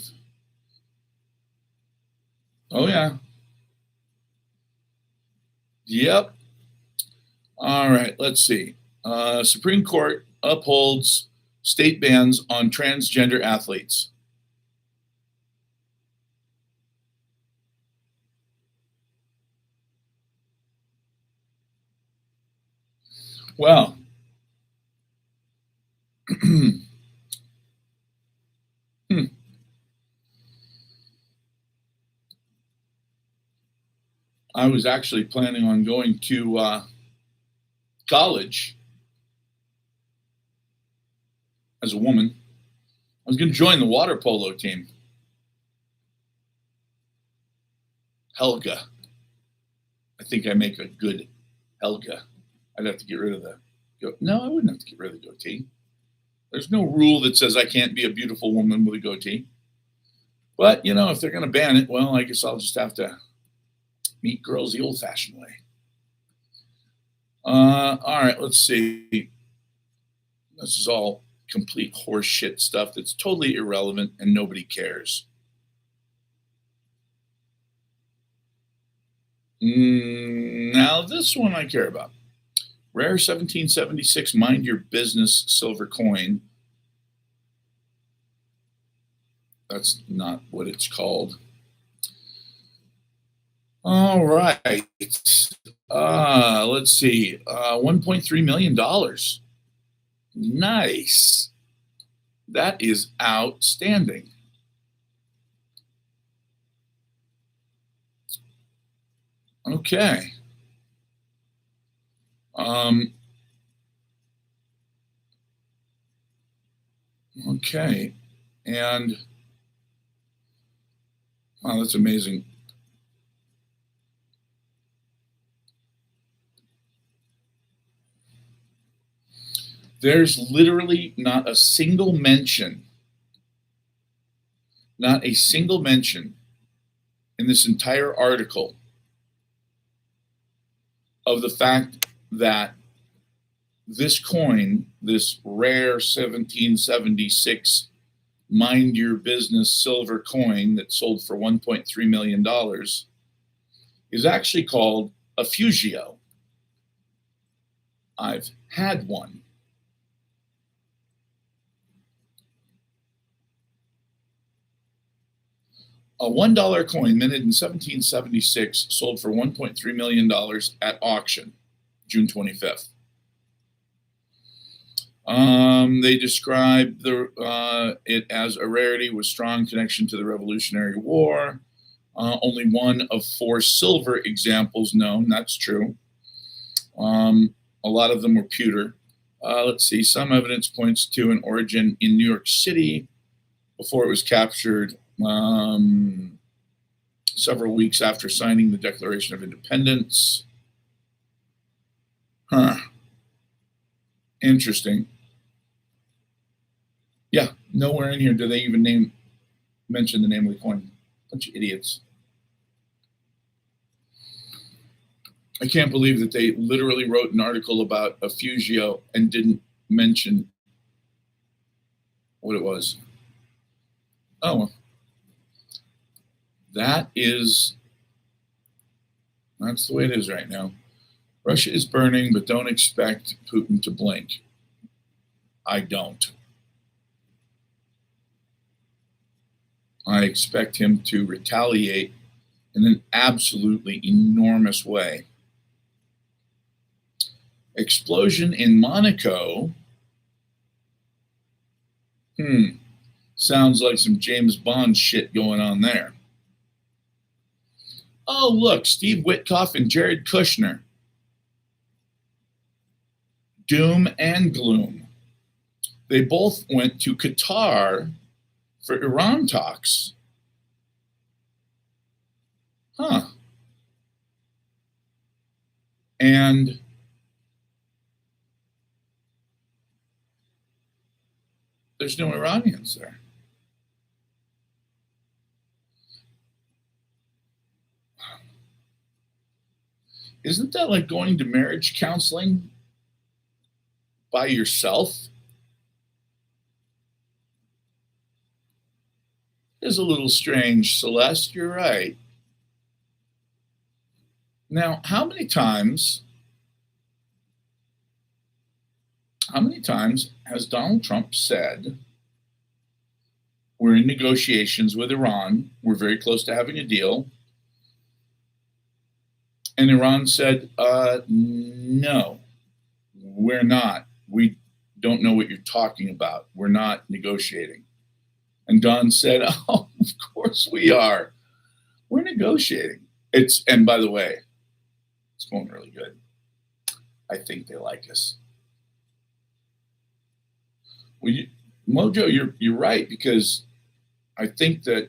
Oh, yeah. Yep. All right, let's see. Supreme Court upholds state bans on transgender athletes. Well, I was actually planning on going to college as a woman. I was going to join the water polo team. Helga. I think I make a good Helga. I'd have to get rid of the goatee. No, I wouldn't have to get rid of the goatee. There's no rule that says I can't be a beautiful woman with a goatee. But, if they're going to ban it, well, I guess I'll just have to meet girls the old-fashioned way. All right, let's see. This is all complete horse shit stuff that's totally irrelevant and nobody cares. Now, this one I care about. Rare 1776 Mind Your Business silver coin. That's not what it's called. All right. Let's see. $1.3 million. Nice. That is outstanding. Okay. Okay. And wow, that's amazing. There's literally not a single mention in this entire article of the fact that this coin, this rare 1776 mind your business silver coin that sold for $1.3 million, is actually called a Fugio. I've had one. A $1 coin minted in 1776 sold for $1.3 million at auction, June 25th. They describe it as a rarity with strong connection to the Revolutionary War. Only one of 4 silver examples known. That's true. A lot of them were pewter. Let's see. Some evidence points to an origin in New York City before it was captured several weeks after signing the Declaration of Independence. Huh. Interesting. Yeah, nowhere in here do they even mention the name of the coin. Bunch of idiots. I can't believe that they literally wrote an article about a Fugio and didn't mention what it was. Oh, well. That's the way it is right now. Russia is burning, but don't expect Putin to blink. I don't. I expect him to retaliate in an absolutely enormous way. Explosion in Monaco. Sounds like some James Bond shit going on there. Oh, look, Steve Witkoff and Jared Kushner. Doom and gloom. They both went to Qatar for Iran talks. Huh. And there's no Iranians there. Isn't that like going to marriage counseling by yourself? Is a little strange, Celeste. You're right. Now, how many times has Donald Trump said, we're in negotiations with Iran, we're very close to having a deal, and Iran said, no, we're not. We don't know what you're talking about. We're not negotiating. And Don said, oh, of course we are. We're negotiating. And by the way, it's going really good. I think they like us. Well, Mojo, you're right, because I think that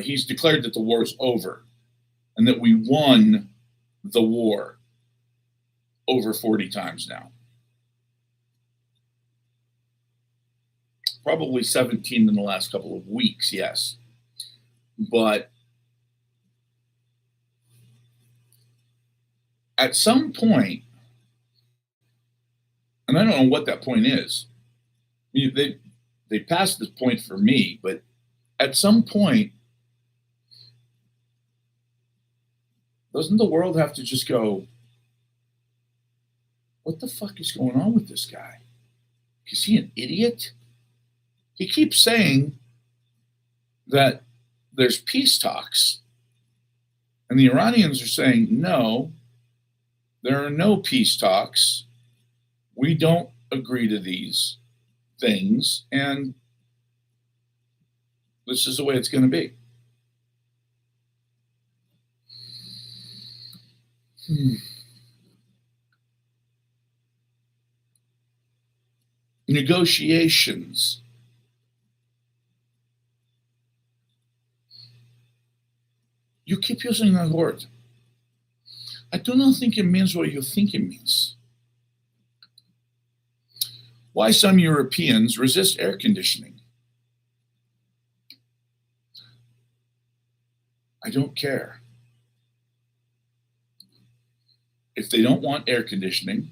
he's declared that the war is over and that we won the war over 40 times now. Probably 17 in the last couple of weeks, yes. But at some point, and I don't know what that point is, they passed this point for me, but at some point, doesn't the world have to just go, what the fuck is going on with this guy? Is he an idiot? He keeps saying that there's peace talks, and the Iranians are saying, no, there are no peace talks. We don't agree to these things, and this is the way it's going to be. Negotiations You keep using that word. I do not think it means what you think it means. Why some Europeans resist air conditioning. I don't care. If they don't want air conditioning,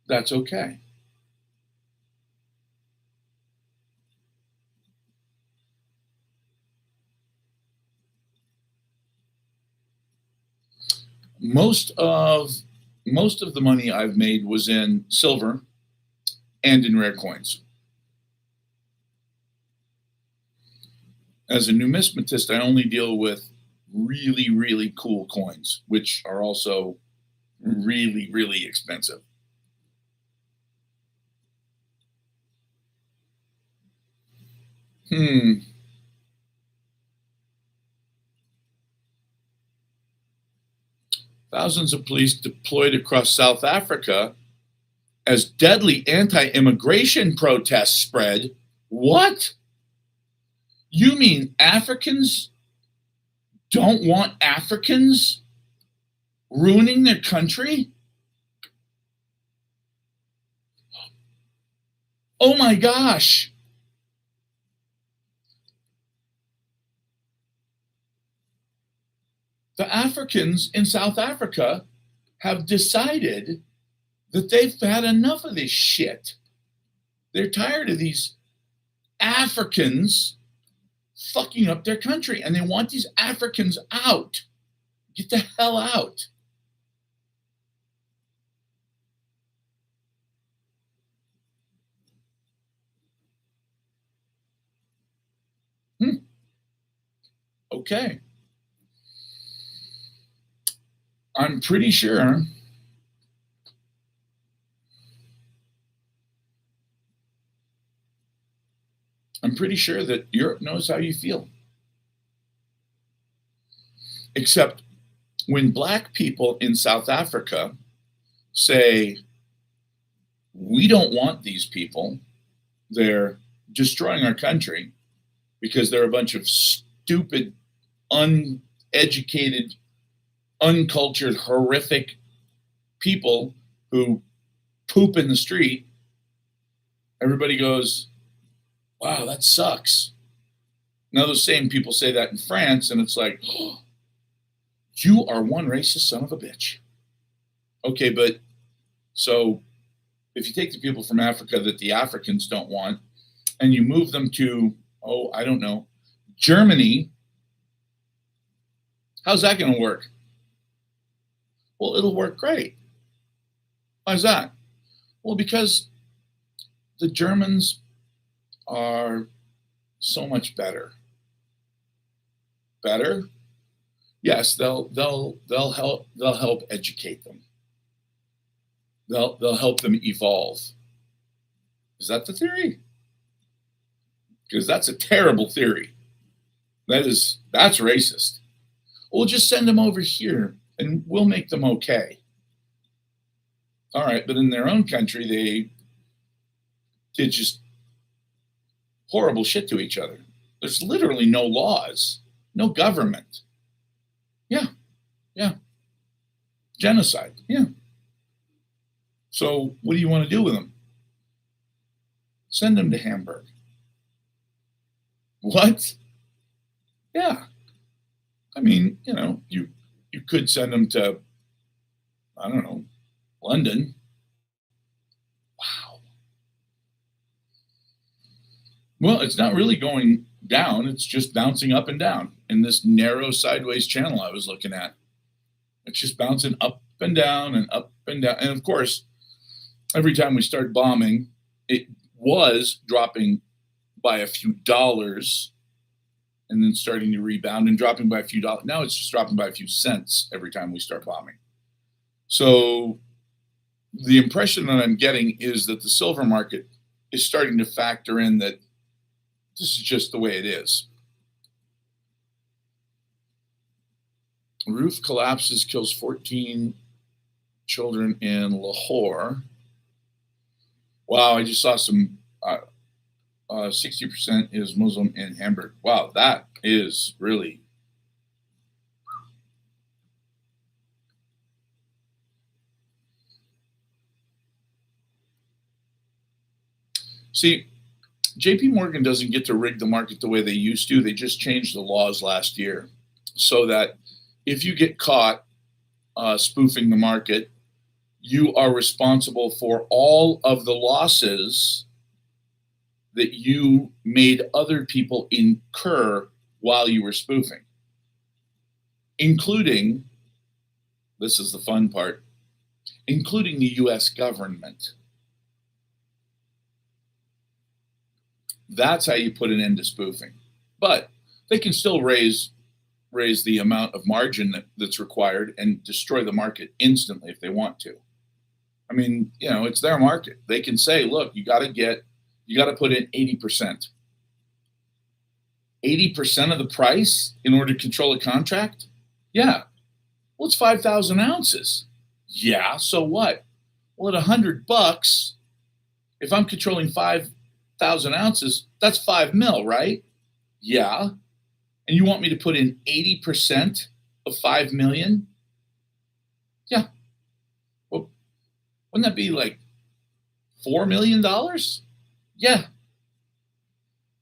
that's okay. Most of the money I've made was in silver and in rare coins. As a numismatist, I only deal with really, really cool coins, which are also really, really expensive. Thousands of police deployed across South Africa as deadly anti-immigration protests spread. What? You mean Africans don't want Africans ruining their country? Oh my gosh. The Africans in South Africa have decided that they've had enough of this shit. They're tired of these Africans fucking up their country, and they want these Africans out. Get the hell out. Okay. I'm pretty sure that Europe knows how you feel. Except when black people in South Africa say, we don't want these people, they're destroying our country because they're a bunch of stupid, uneducated, uncultured, horrific people who poop in the street, everybody goes, wow, that sucks. Now those same people say that in France, and it's like, oh, you are one racist son of a bitch. Okay, but so if you take the people from Africa that the Africans don't want and you move them to, oh, I don't know, Germany, how's that going to work? Well, it'll work great. Why's that? Well, because the Germans are so much better. Better? Yes, they'll help educate them. They'll help them evolve. Is that the theory? Because that's a terrible theory. That's racist. We'll just send them over here and we'll make them okay. All right, but in their own country, they did just horrible shit to each other. There's literally no laws, no government. Yeah. Genocide. Yeah. So what do you want to do with them? Send them to Hamburg. What? Yeah. I mean, you could send them to, I don't know, London. Wow. Well, it's not really going down. It's just bouncing up and down in this narrow sideways channel I was looking at. It's just bouncing up and down and up and down. And of course, every time we start bombing, it was dropping by a few dollars and then starting to rebound and dropping by a few dollars. Now it's just dropping by a few cents every time we start bombing. So the impression that I'm getting is that the silver market is starting to factor in that this is just the way it is. Roof collapses, kills 14 children in Lahore. Wow, I just saw some 60% is Muslim in Hamburg. Wow, that is really See, JP Morgan doesn't get to rig the market the way they used to. They just changed the laws last year so that if you get caught spoofing the market, you are responsible for all of the losses that you made other people incur while you were spoofing, including, this is the fun part, including the US government. That's how you put an end to spoofing. But they can still raise the amount of margin that's required and destroy the market instantly if they want to. I mean, it's their market. They can say, look, you got to put in 80%. 80% of the price in order to control a contract? Yeah. Well, it's 5,000 ounces. Yeah, so what? Well, at $100, if I'm controlling 5,000 ounces, that's $5 million, right? Yeah. And you want me to put in 80% of $5 million? Yeah. Well, wouldn't that be like $4 million? Yeah.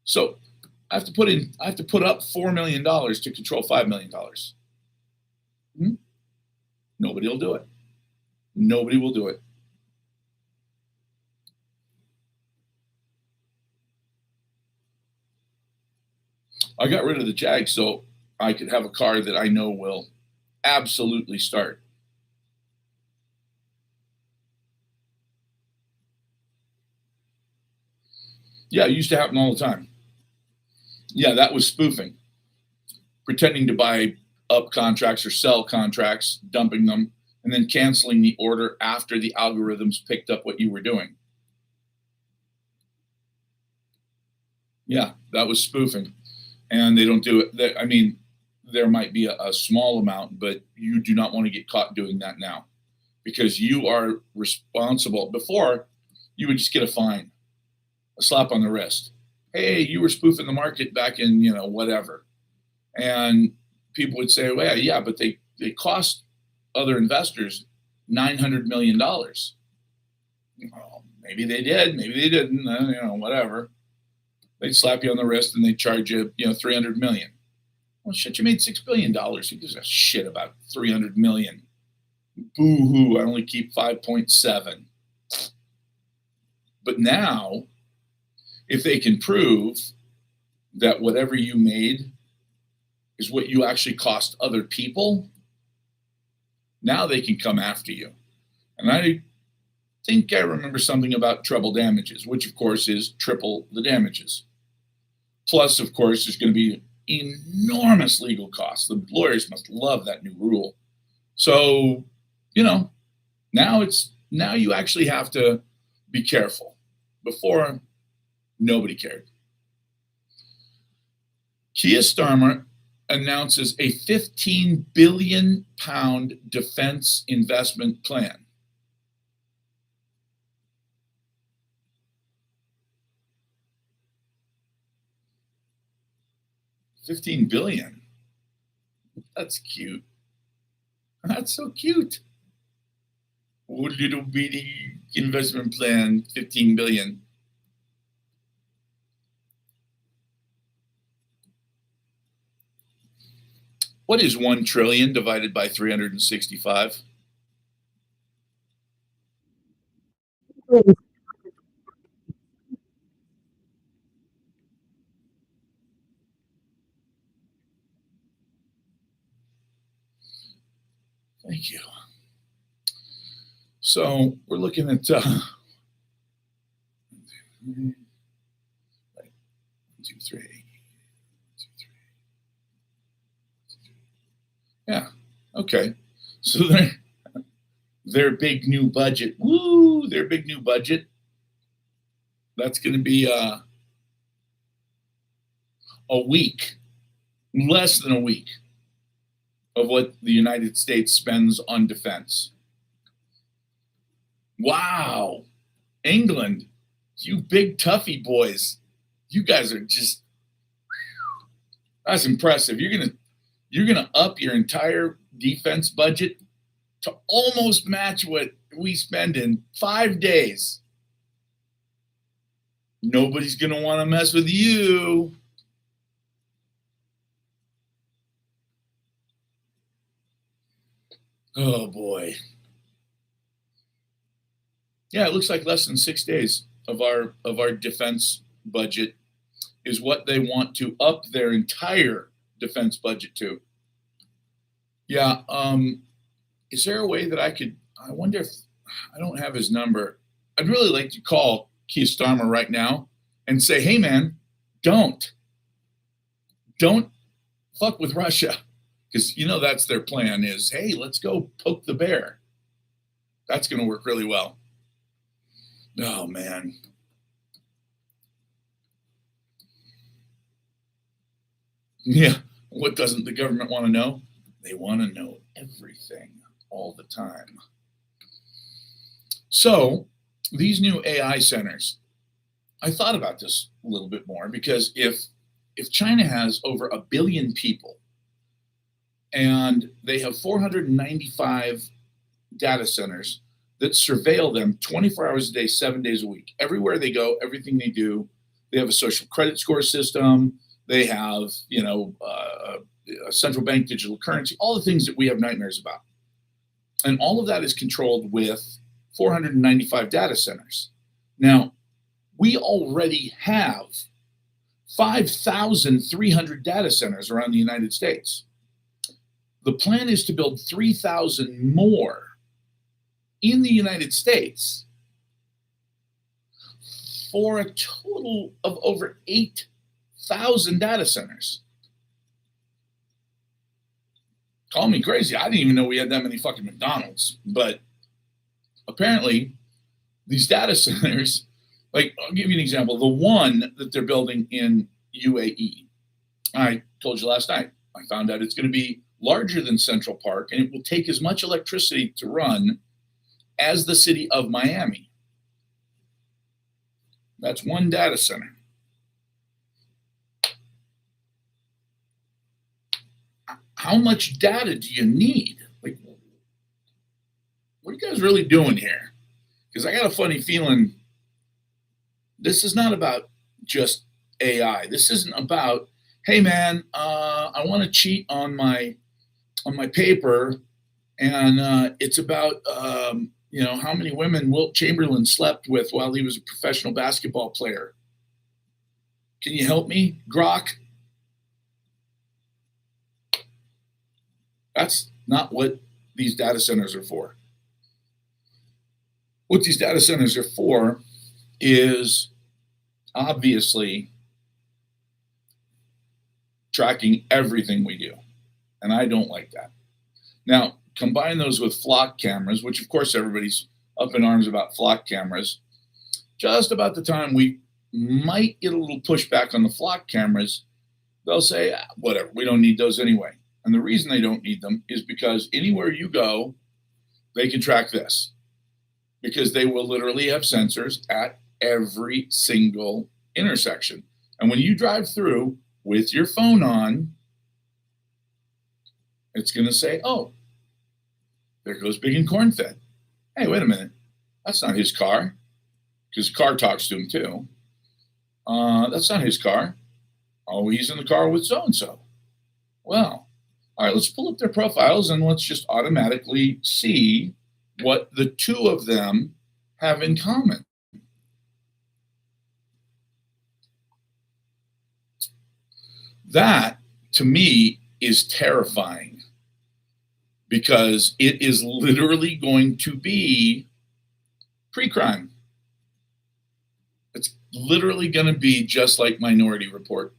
So I have to put up $4 million to control $5 million. Nobody will do it. Nobody will do it. I got rid of the Jag so I could have a car that I know will absolutely start. Yeah, it used to happen all the time. Yeah, that was spoofing. Pretending to buy up contracts or sell contracts, dumping them, and then canceling the order after the algorithms picked up what you were doing. Yeah, that was spoofing. And they don't do it. I mean, there might be a small amount, but you do not want to get caught doing that now because you are responsible. Before, you would just get a fine, a slap on the wrist. Hey, you were spoofing the market back in, whatever. And people would say, well, yeah, but they cost other investors $900 million. Well, maybe they did, maybe they didn't, whatever. They'd slap you on the wrist and they'd charge you, $300 million. Well, shit, you made $6 billion. Who gives a shit about $300 million? Boo-hoo, I only keep 5.7. But now, if they can prove that whatever you made is what you actually cost other people, now they can come after you. And I think I remember something about treble damages, which of course is triple the damages. Plus, of course, there's going to be enormous legal costs. The lawyers must love that new rule. So, now you actually have to be careful. Before, nobody cared. Keir Starmer announces a £15 billion defense investment plan. $15 billion. That's cute. That's so cute. Oh, little bitty investment plan, $15 billion. What is 1 trillion divided by 365? Thank you. So we're looking at 1, 2, 3. Yeah. Okay. So their big new budget. Woo! Their big new budget. That's going to be a week, less than a week, of what the United States spends on defense. Wow. England, you big toughy boys. You guys are just, that's impressive. You're gonna up your entire defense budget to almost match what we spend in 5 days. Nobody's going to want to mess with you. Oh boy. Yeah, it looks like less than 6 days of our defense budget is what they want to up their entire defense budget to. Yeah, is there a way that I wonder if I don't have his number. I'd really like to call Keir Starmer right now and say, hey man, don't fuck with Russia. Because that's their plan is, hey, let's go poke the bear. That's going to work really well. Oh, man. Yeah. What doesn't the government want to know? They want to know everything all the time. So these new AI centers, I thought about this a little bit more because if China has over 1 billion people and they have 495 data centers that surveil them 24 hours a day, 7 days a week. Everywhere they go, everything they do, they have a social credit score system. They have, a central bank digital currency, all the things that we have nightmares about. And all of that is controlled with 495 data centers. Now, we already have 5,300 data centers around the United States. The plan is to build 3,000 more in the United States for a total of over 8,000 data centers. Call me crazy. I didn't even know we had that many fucking McDonald's. But apparently, these data centers, like, I'll give you an example. The one that they're building in UAE, I told you last night, I found out it's going to be larger than Central Park, and it will take as much electricity to run as the city of Miami. That's one data center. How much data do you need? Like, what are you guys really doing here? Because I got a funny feeling this is not about just AI. This isn't about, hey man, I want to cheat on my paper, and it's about how many women Wilt Chamberlain slept with while he was a professional basketball player. Can you help me, Grok? That's not what these data centers are for. What these data centers are for is obviously tracking everything we do. And I don't like that. Now, combine those with flock cameras, which of course everybody's up in arms about flock cameras. Just about the time we might get a little pushback on the flock cameras, they'll say, whatever, we don't need those anyway. And the reason they don't need them is because anywhere you go, they can track this. Because they will literally have sensors at every single intersection. And when you drive through with your phone on, it's going to say, oh, there goes Big and Corn-Fed. Hey, wait a minute. That's not his car. Because the car talks to him too. That's not his car. Oh, he's in the car with so-and-so. Well, all right, let's pull up their profiles and let's just automatically see what the two of them have in common. That, to me, is terrifying because it is literally going to be pre-crime. It's literally going to be just like Minority Report.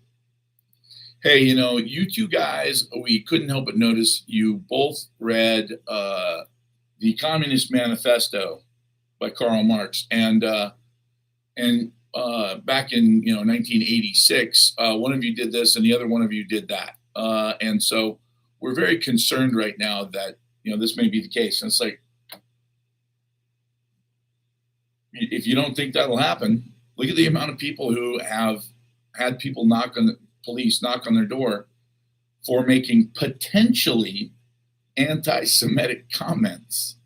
Hey, you two guys, we couldn't help but notice you both read the Communist Manifesto by Karl Marx, and back in 1986, one of you did this and the other one of you did that, and so we're very concerned right now that this may be the case. And it's like, if you don't think that'll happen, look at the amount of people who have had people police knock on their door for making potentially anti-Semitic comments.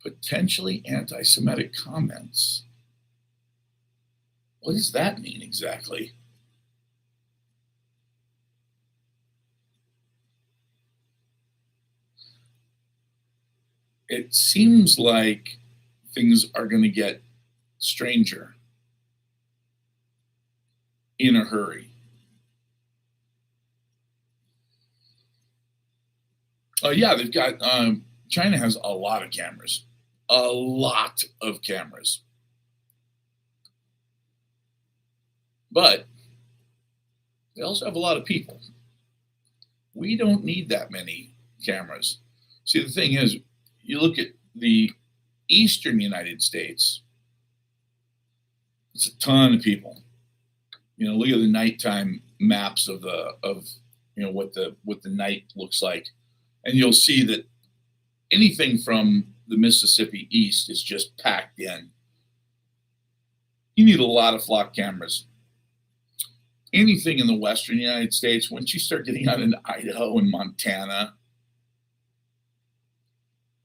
Potentially anti-Semitic comments. What does that mean exactly? It seems like things are going to get stranger in a hurry. Yeah, they've got China has a lot of cameras, a lot of cameras, but they also have a lot of people. We don't need that many cameras. See, the thing is, you look at the eastern United States, it's a ton of people. Look at the nighttime maps of what the night looks like, and you'll see that anything from the Mississippi east is just packed in. You need a lot of flock cameras. Anything in the western United States, once you start getting out into Idaho and Montana,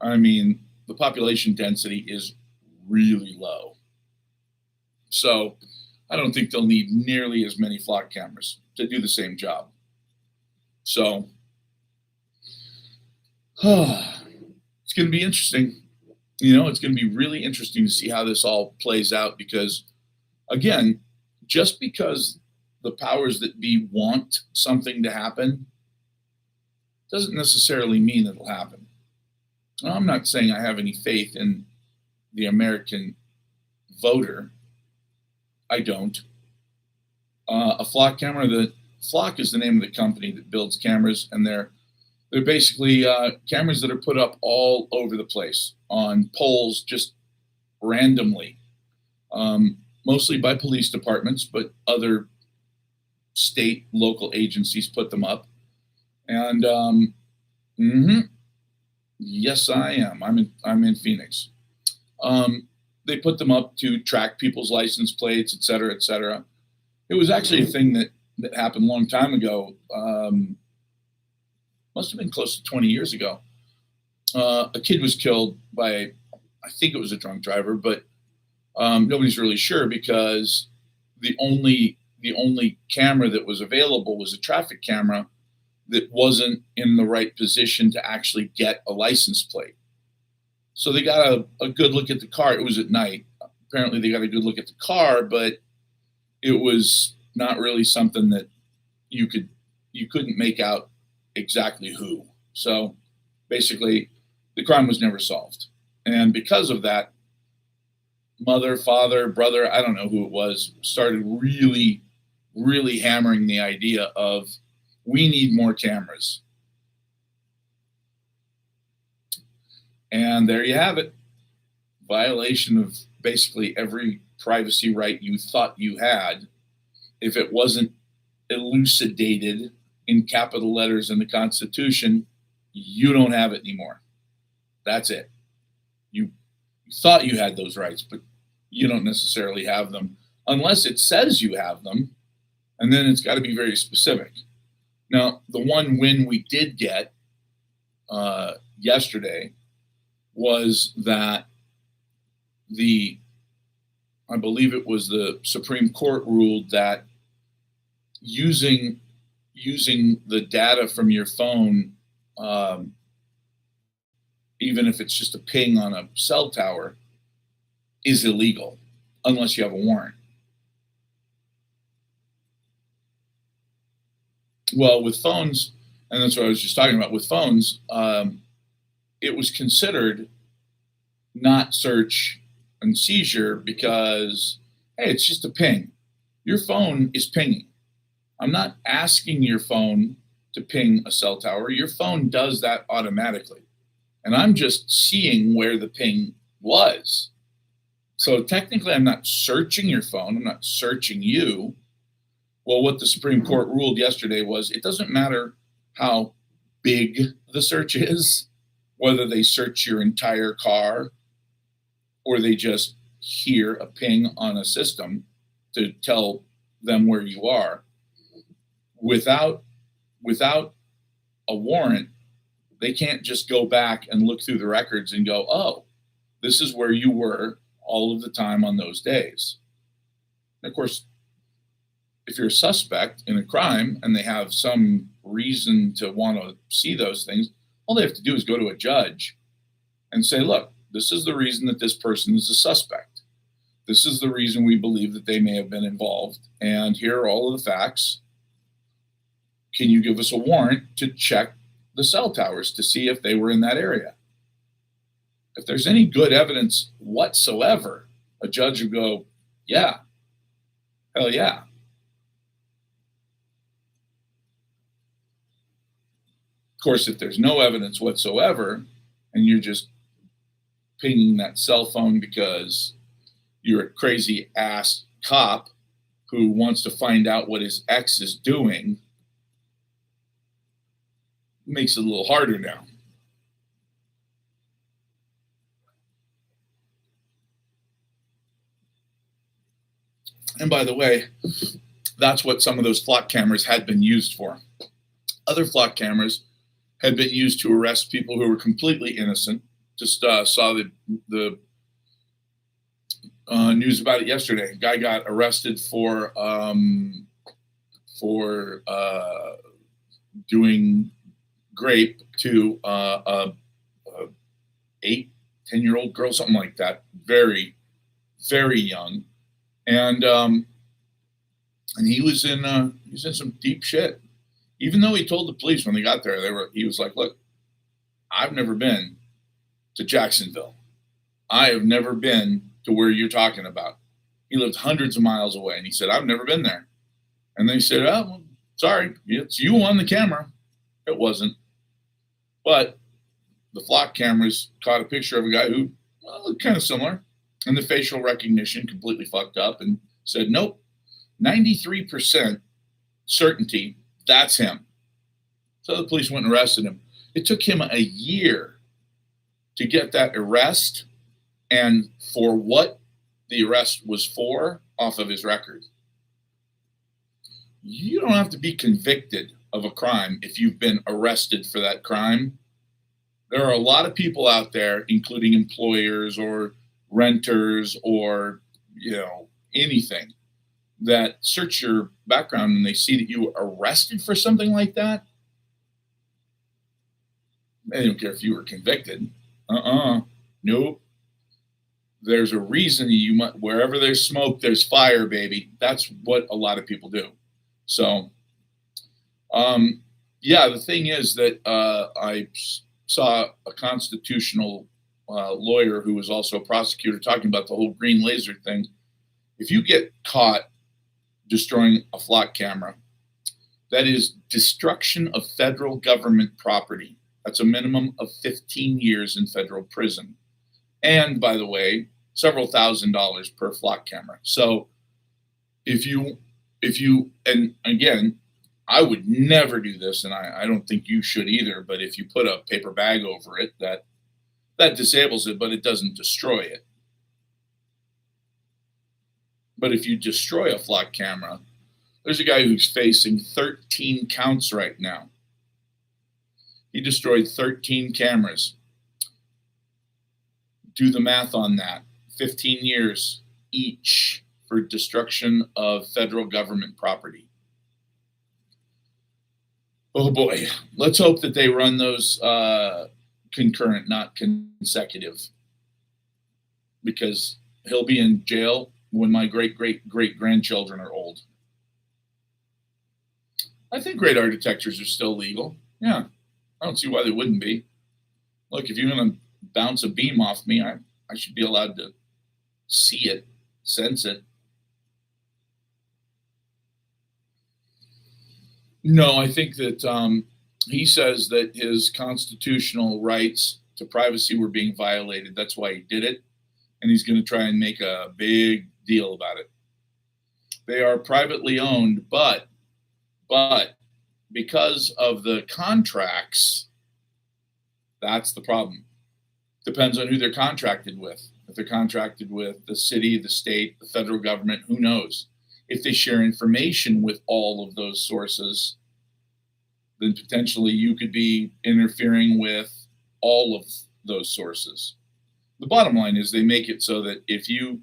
I mean, the population density is really low. So I don't think they'll need nearly as many flock cameras to do the same job. So it's going to be interesting. It's going to be really interesting to see how this all plays out because, again, just because the powers that be want something to happen doesn't necessarily mean it'll happen. Now, I'm not saying I have any faith in the American voter. I don't. A flock camera, the Flock is the name of the company that builds cameras, and they're basically cameras that are put up all over the place on poles just randomly, mostly by police departments, but other state, local agencies put them up. And yes, I am. I'm in Phoenix. They put them up to track people's license plates, et cetera, et cetera. It was actually a thing that happened a long time ago. Must have been close to 20 years ago. A kid was killed by, I think it was a drunk driver, but nobody's really sure because the only camera that was available was a traffic camera that wasn't in the right position to actually get a license plate. So they got a good look at the car. It was at night. Apparently they got a good look at the car, but it was not really something that you couldn't make out exactly who. So basically the crime was never solved. And because of that, mother, father, brother, I don't know who it was, started really, really hammering the idea of we need more cameras. And there you have it. Violation of basically every privacy right you thought you had. If it wasn't elucidated in capital letters in the Constitution, you don't have it anymore. That's it. You thought you had those rights, but you don't necessarily have them unless it says you have them, and then it's got to be very specific. Now, the one win we did get yesterday was that I believe it was the Supreme Court ruled that using the data from your phone, even if it's just a ping on a cell tower, is illegal unless you have a warrant. Well, with phones, and that's what I was just talking about, with phones, it was considered not search and seizure because, hey, it's just a ping. Your phone is pinging. I'm not asking your phone to ping a cell tower. Your phone does that automatically. And I'm just seeing where the ping was. So technically, I'm not searching your phone. I'm not searching you. Well, what the Supreme Court ruled yesterday was it doesn't matter how big the search is, whether they search your entire car or they just hear a ping on a system to tell them where you are. Without a warrant, they can't just go back and look through the records and go, oh, This is where you were all of the time on those days. And of course, if you're a suspect in a crime and they have some reason to want to see those things, all they have to do is go to a judge and say, look, this is the reason that this person is a suspect. This is the reason we believe that they may have been involved. And here are all of the facts. Can you give us a warrant to check the cell towers to see if they were in that area? If there's any good evidence whatsoever, a judge would go, yeah, hell yeah. Of course, if there's no evidence whatsoever and you're just pinging that cell phone because you're a crazy ass cop who wants to find out what his ex is doing, makes it a little harder now. And by the way, that's what some of those flock cameras had been used for. Other flock cameras had been used to arrest people who were completely innocent. Just saw the news about it yesterday. A guy got arrested for doing grape to a 8-10-year-old girl, something like that. Very, very young, and he was in some deep shit. Even though he told the police when they got there, he was like, "Look, I've never been to Jacksonville. I have never been to where you're talking about." He lived hundreds of miles away, and he said, "I've never been there." And they said, "Oh, well, sorry, it's you on the camera." It wasn't. But the flock cameras caught a picture of a guy who looked kind of similar, and the facial recognition completely fucked up and said, "Nope, 93% certainty that's him." So the police went and arrested him. It took him a year to get that arrest and for what the arrest was for off of his record. You don't have to be convicted of a crime if you've been arrested for that crime. There are a lot of people out there, including employers or renters or, anything, that search your background and they see that you were arrested for something like that. They don't care if you were convicted. Nope. There's a reason wherever there's smoke, there's fire, baby. That's what a lot of people do. So, the thing is that I saw a constitutional lawyer who was also a prosecutor talking about the whole green laser thing. If you get caught destroying a flock camera, that is destruction of federal government property. That's a minimum of 15 years in federal prison. And by the way, several $1,000s per flock camera. So if you, and again, I would never do this, and I don't think you should either, but if you put a paper bag over it, that disables it, but it doesn't destroy it. But if you destroy a flock camera, there's a guy who's facing 13 counts right now. He destroyed 13 cameras. Do the math on that. 15 years each for destruction of federal government property. Oh boy. Let's hope that they run those concurrent, not consecutive. Because he'll be in jail when my great-great-great-grandchildren are old. I think radar detectors are still legal. Yeah. I don't see why they wouldn't be. Look, if you're going to bounce a beam off me, I should be allowed to see it, sense it. No, I think that he says that his constitutional rights to privacy were being violated. That's why he did it. And he's going to try and make a big deal about it. They are privately owned, but because of the contracts, that's the problem. Depends on who they're contracted with. If they're contracted with the city, the state, the federal government, who knows? If they share information with all of those sources, then potentially you could be interfering with all of those sources. the bottom line is they make it so that if you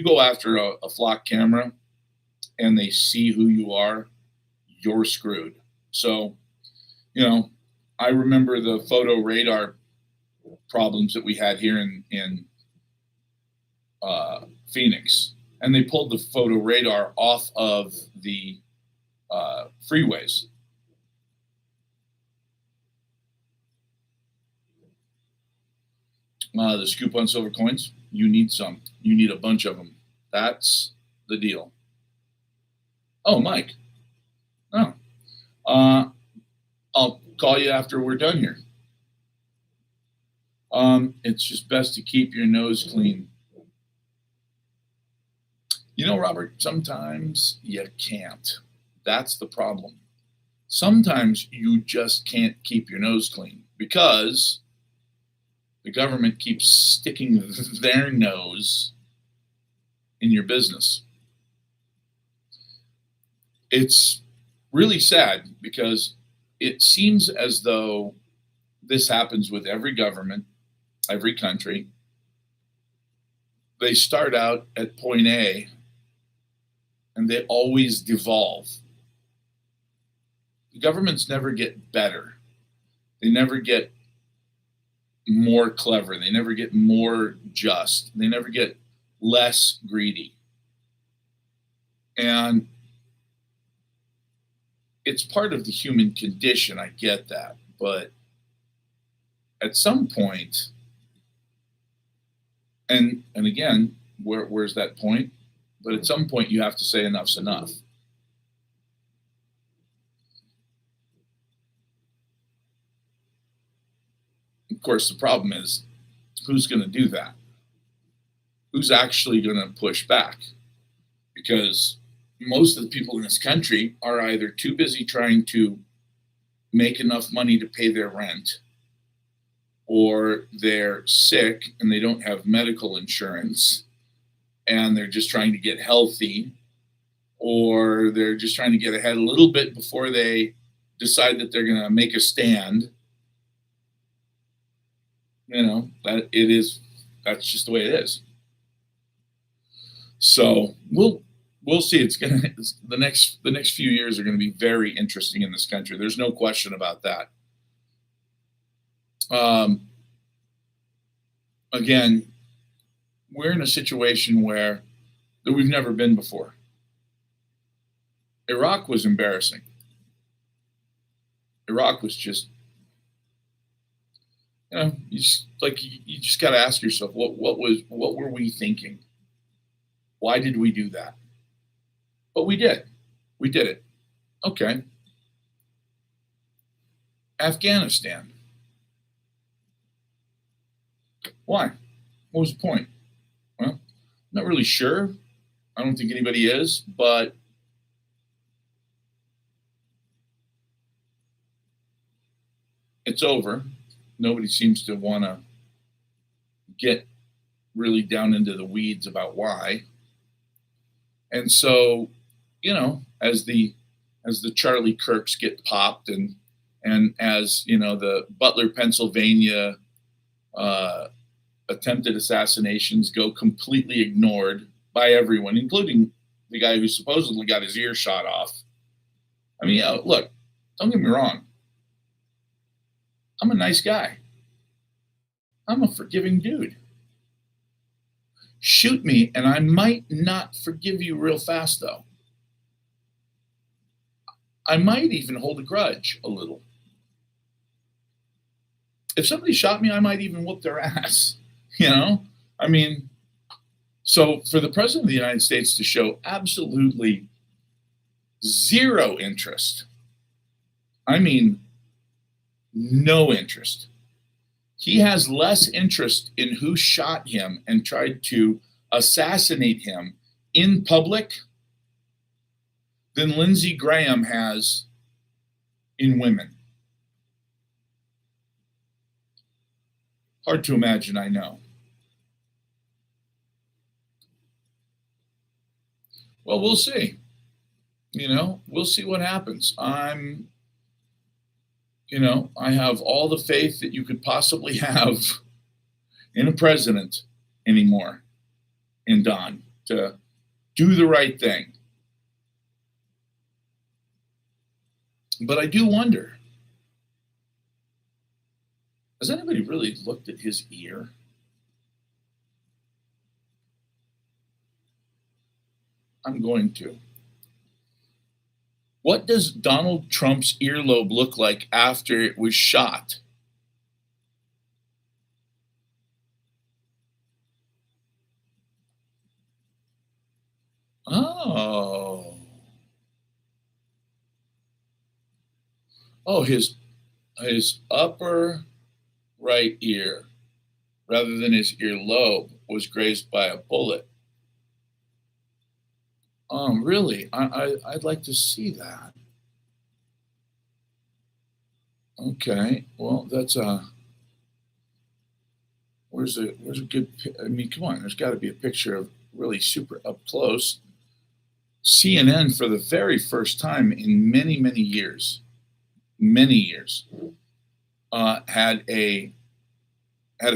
go after a flock camera and they see who you are, you're screwed. So, I remember the photo radar problems that we had here in Phoenix, and they pulled the photo radar off of the freeways. The scoop on silver coins, you need some. You need a bunch of them. That's the deal. Oh, Mike. Oh. I'll call you after we're done here. It's just best to keep your nose clean. Robert, sometimes you can't. That's the problem. Sometimes you just can't keep your nose clean because the government keeps sticking their nose in your business. It's really sad because it seems as though this happens with every government, every country. They start out at point A and they always devolve. The governments never get better. They never get more clever. They never get more just. They never get less greedy. And it's part of the human condition. I get that. But at some point, and again, where's that point? But at some point, you have to say enough's enough. Of course, the problem is who's going to do that? Who's actually going to push back? Because most of the people in this country are either too busy trying to make enough money to pay their rent, or they're sick and they don't have medical insurance and they're just trying to get healthy, or they're just trying to get ahead a little bit before they decide that they're going to make a stand. That's just the way it is. So we'll see. The next few years are going to be very interesting in this country. There's no question about that. Again, we're in a situation that we've never been before. Iraq was embarrassing. Iraq was just, you just got to ask yourself, what were we thinking? Why did we do that? But we did. We did it. Okay. Afghanistan. Why? What was the point? Well, I'm not really sure. I don't think anybody is, but it's over. Nobody seems to want to get really down into the weeds about why. And so, as the Charlie Kirks get popped and as, the Butler, Pennsylvania attempted assassinations go completely ignored by everyone, including the guy who supposedly got his ear shot off. I mean, look, don't get me wrong. I'm a nice guy. I'm a forgiving dude. Shoot me, and I might not forgive you real fast, though. I might even hold a grudge a little. If somebody shot me, I might even whoop their ass. I mean, so for the President of the United States to show absolutely zero interest, I mean, no interest. He has less interest in who shot him and tried to assassinate him in public than Lindsey Graham has in women. Hard to imagine, I know. Well, we'll see. We'll see what happens. I have all the faith that you could possibly have in a president anymore in Don to do the right thing. But I do wonder, has anybody really looked at his ear? I'm going to. What does Donald Trump's earlobe look like after it was shot? Oh. Oh, his upper right ear, rather than his earlobe, was grazed by a bullet. Really? I'd like to see that. Okay. Well, that's where's a good? I mean, come on. There's got to be a picture of really super up close. CNN for the very first time in many years, had a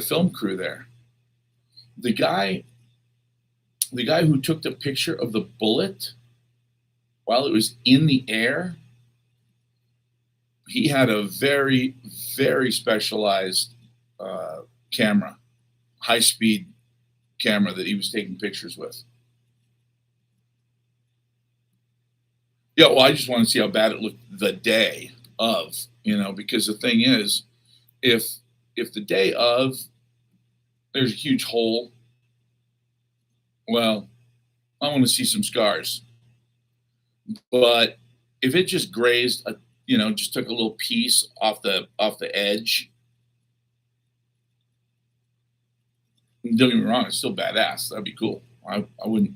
film crew there. The guy who took the picture of the bullet while it was in the air, he had a very, very specialized camera, high speed camera that he was taking pictures with. Yeah, well, I just want to see how bad it looked the day of, because the thing is, if the day of there's a huge hole, well, I want to see some scars. But if it just grazed just took a little piece off the edge, don't get me wrong, it's still badass. That'd be cool. I wouldn't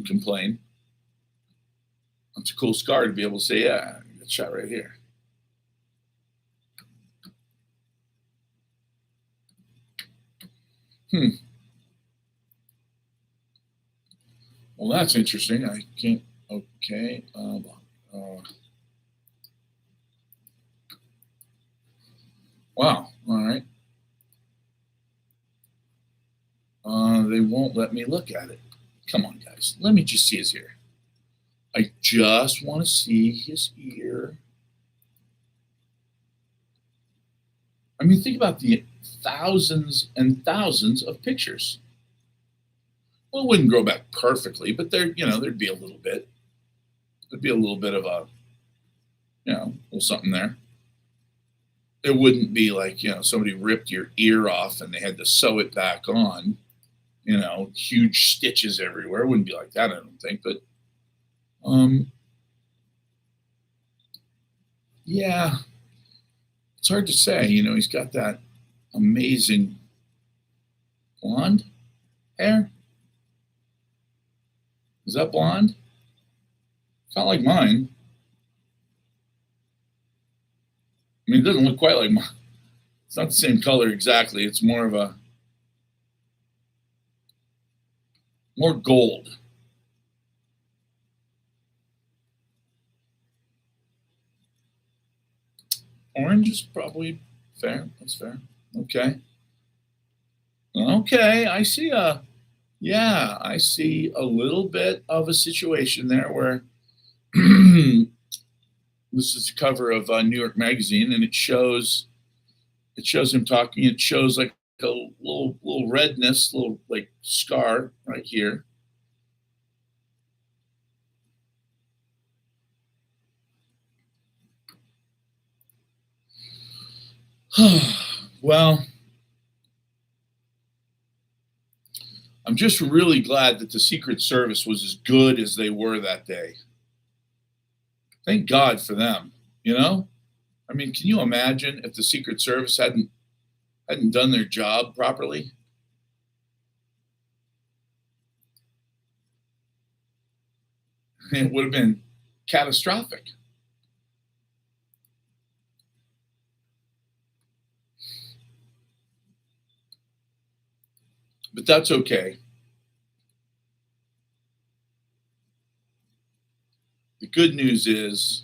complain. It's a cool scar to be able to say, yeah, I got shot right here. Well, that's interesting. I can't. Okay. Wow. All right. They won't let me look at it. Come on, guys. Let me just see his ear. I just want to see his ear. I mean, think about the thousands and thousands of pictures. Well, it wouldn't grow back perfectly, but there'd be a little bit. There'd be a little bit of a little something there. It wouldn't be like, somebody ripped your ear off and they had to sew it back on, huge stitches everywhere. It wouldn't be like that, I don't think. But, yeah, it's hard to say. He's got that amazing blonde hair. Is that blonde? It's not like mine. I mean, it doesn't look quite like mine. It's not the same color exactly. It's more gold. Orange is probably fair. That's fair. Okay. Okay. I see a little bit of a situation there where this is the cover of New York Magazine, and it shows him talking. It shows like a little redness, little like scar right here. Well, I'm just really glad that the Secret Service was as good as they were that day. Thank God for them. I mean, can you imagine if the Secret Service hadn't done their job properly? It would have been catastrophic. But that's okay. The good news is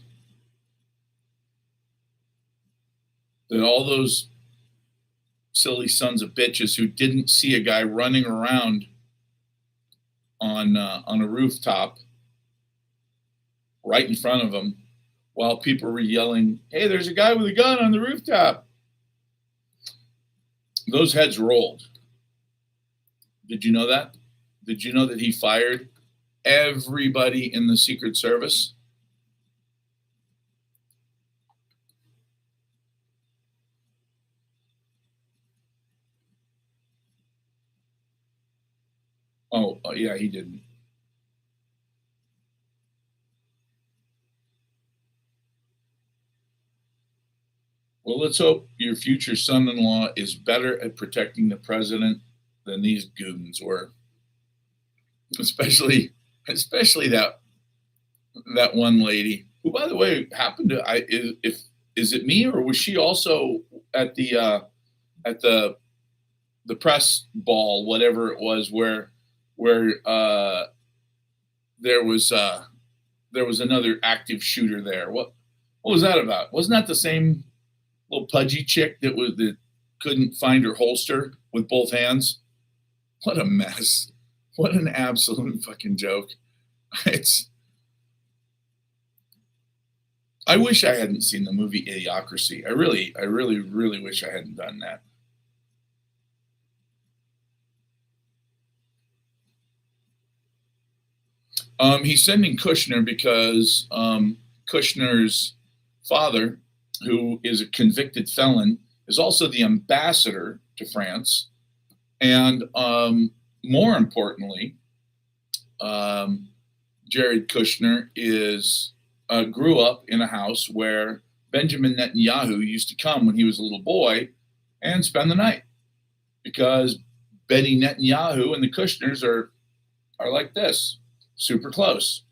that all those silly sons of bitches who didn't see a guy running around on a rooftop right in front of them while people were yelling, "Hey, there's a guy with a gun on the rooftop." Those heads rolled. Did you know that? Did you know that he fired everybody in the Secret Service? Oh, yeah, he didn't. Well, let's hope your future son-in-law is better at protecting the president than these goons were. Especially that one lady who, by the way, happened to is it me, or was she also at the press ball, whatever it was, where there was another active shooter there? What was that about? Wasn't that the same little pudgy chick that couldn't find her holster with both hands? What a mess! What an absolute fucking joke! It's. I wish I hadn't seen the movie Idiocracy. I really wish I hadn't done that. He's sending Kushner because Kushner's father, who is a convicted felon, is also the ambassador to France. And more importantly, Jared Kushner grew up in a house where Benjamin Netanyahu used to come when he was a little boy and spend the night, because Benny Netanyahu and the Kushners are like this, super close.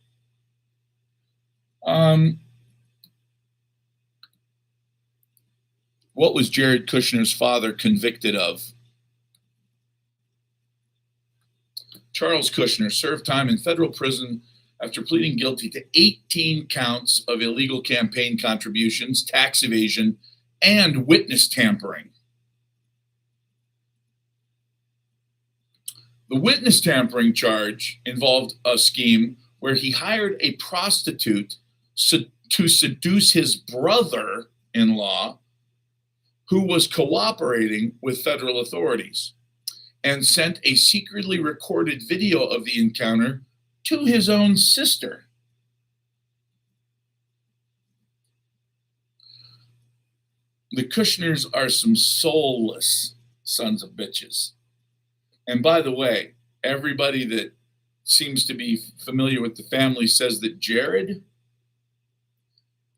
What was Jared Kushner's father convicted of? Charles Kushner served time in federal prison after pleading guilty to 18 counts of illegal campaign contributions, tax evasion, and witness tampering. The witness tampering charge involved a scheme where he hired a prostitute to seduce his brother-in-law, who was cooperating with federal authorities, and sent a secretly recorded video of the encounter to his own sister. The Kushners are some soulless sons of bitches. And by the way, everybody that seems to be familiar with the family says that Jared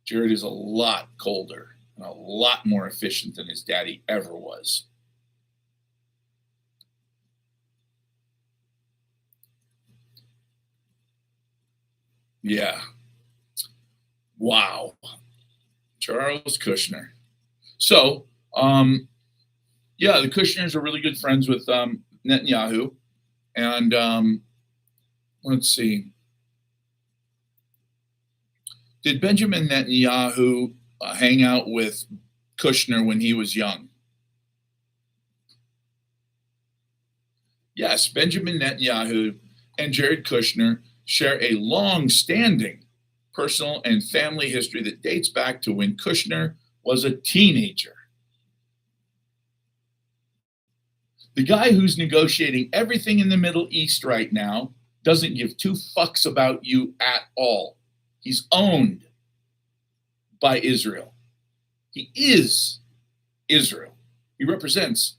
is a lot colder and a lot more efficient than his daddy ever was. Yeah. Wow. Charles Kushner. So, yeah, the Kushners are really good friends with Netanyahu. And let's see. Did Benjamin Netanyahu hang out with Kushner when he was young? Yes, Benjamin Netanyahu and Jared Kushner share a long-standing personal and family history that dates back to when Kushner was a teenager. The guy who's negotiating everything in the Middle East right now doesn't give two fucks about you at all. He's owned by Israel. He is Israel. He represents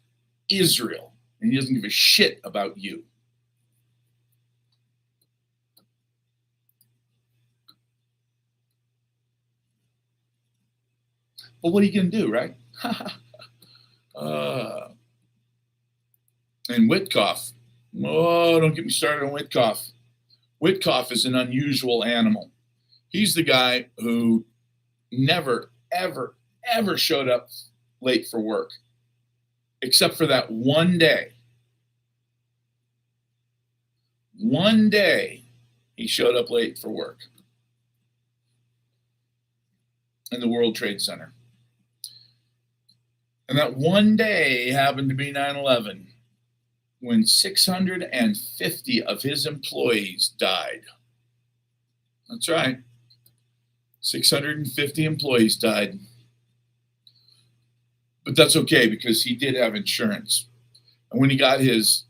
Israel, and he doesn't give a shit about you. But what are you going to do, right? And Witkoff. Oh, don't get me started on Witkoff. Witkoff is an unusual animal. He's the guy who never, ever, ever showed up late for work, except for that one day. One day, he showed up late for work in the World Trade Center. And that one day happened to be 9/11, when 650 of his employees died. That's right. 650 employees died. But that's okay because he did have insurance. And when he got his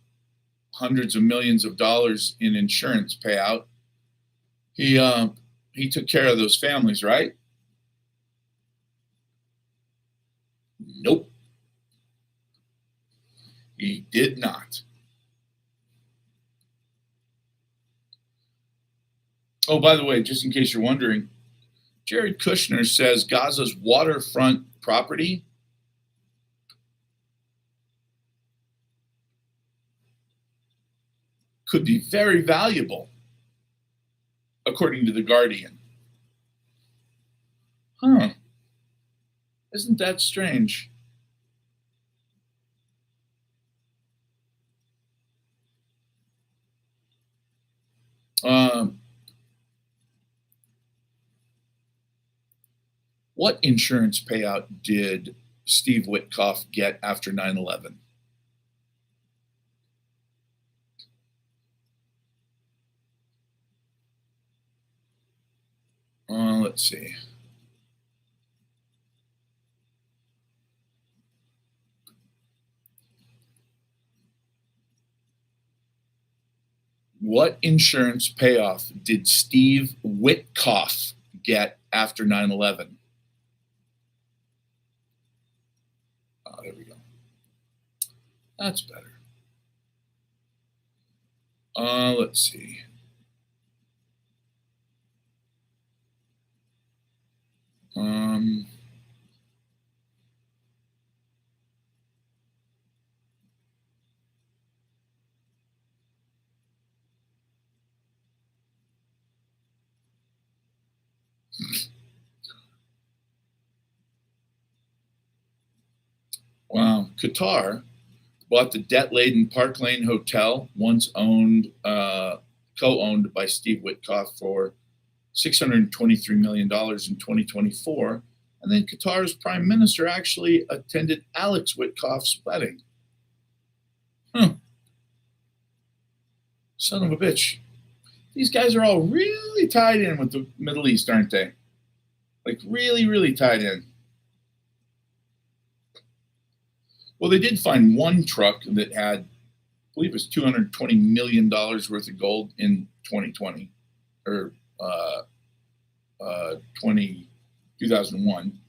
hundreds of millions of dollars in insurance payout, he took care of those families, right? Nope, he did not. Oh, by the way, just in case you're wondering, Jared Kushner says Gaza's waterfront property could be very valuable, according to The Guardian. Huh. Isn't that strange? Um, what insurance payout did Steve Witkoff get after 9/11? Let's see. What insurance payoff did Steve Witkoff get after 9/11? Oh, there we go. That's better. Let's see. Um, wow. Qatar bought the debt-laden Park Lane Hotel, once co-owned by Steve Witkoff, for $623 million in 2024. And then Qatar's prime minister actually attended Alex Witkoff's wedding. Huh. Son of a bitch. These guys are all really tied in with the Middle East, aren't they? Like, really, really tied in. Well, they did find one truck that had, I believe it was $220 million worth of gold in 2020, or 2001.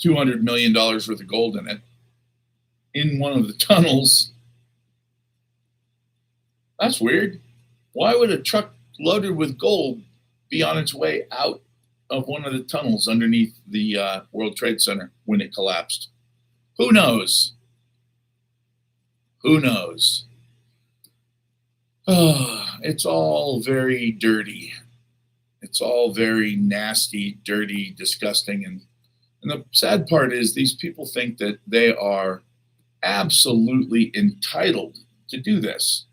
$200 million worth of gold in it, in one of the tunnels. That's weird. Why would a truck loaded with gold be on its way out of one of the tunnels underneath the World Trade Center when it collapsed? Who knows? Who knows? It's all very dirty. It's all very nasty, dirty, disgusting. And the sad part is these people think that they are absolutely entitled to do this.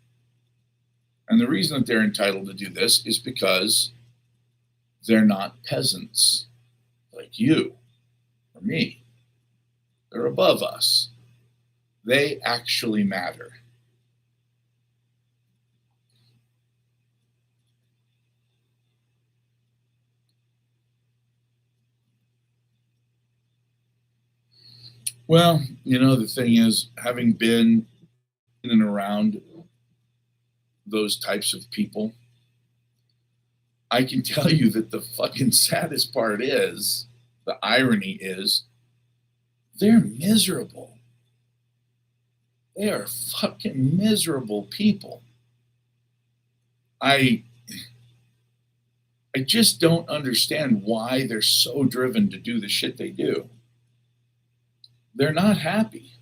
And the reason that they're entitled to do this is because they're not peasants like you or me. They're above us. They actually matter. Well, the thing is, having been in and around those types of people, I can tell you that the fucking saddest part is, the irony is, they're miserable. They are fucking miserable people. I just don't understand why they're so driven to do the shit they do. They're not happy.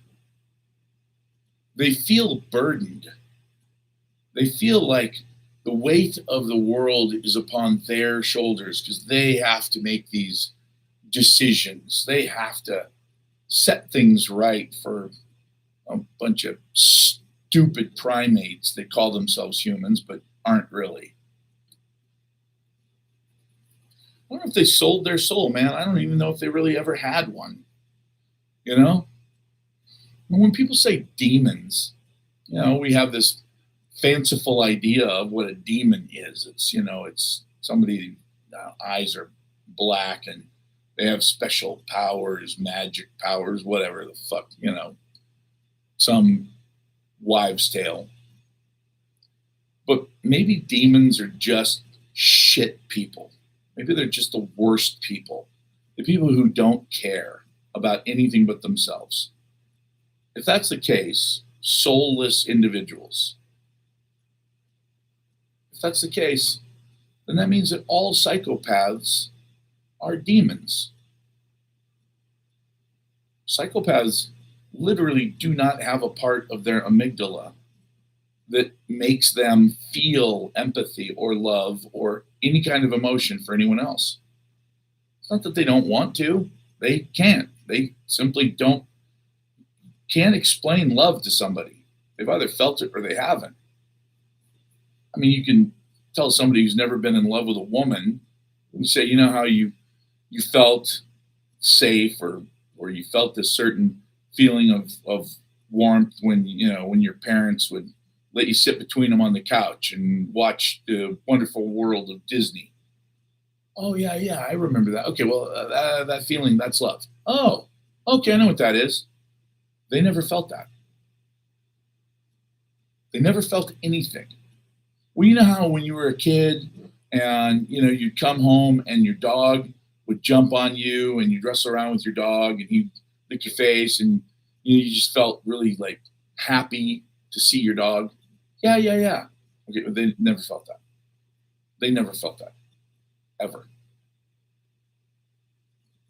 They feel burdened. They feel like the weight of the world is upon their shoulders because they have to make these decisions. They have to set things right for a bunch of stupid primates that call themselves humans but aren't really. I wonder if they sold their soul, man. I don't even know if they really ever had one. You know? when people say demons, we have this fanciful idea of what a demon is. It's somebody, eyes are black and they have special powers, magic powers, whatever the fuck, some wives' tale. But maybe demons are just shit people. Maybe they're just the worst people. The people who don't care about anything but themselves. If that's the case, soulless individuals. If that's the case, then that means that all psychopaths are demons. Psychopaths literally do not have a part of their amygdala that makes them feel empathy or love or any kind of emotion for anyone else. It's not that they don't want to. They can't. They simply can't explain love to somebody. They've either felt it or they haven't. I mean, you can tell somebody who's never been in love with a woman, you say, how you felt safe or you felt this certain feeling of warmth when your parents would let you sit between them on the couch and watch the wonderful world of Disney. Oh, yeah, I remember that. Okay, well, that feeling, that's love. Oh, okay, I know what that is. They never felt that. They never felt anything. Well, you know how when you were a kid and, you'd come home and your dog would jump on you and you'd wrestle around with your dog and he'd lick your face and you just felt really like happy to see your dog. Yeah. Okay, but they never felt that. They never felt that. Ever.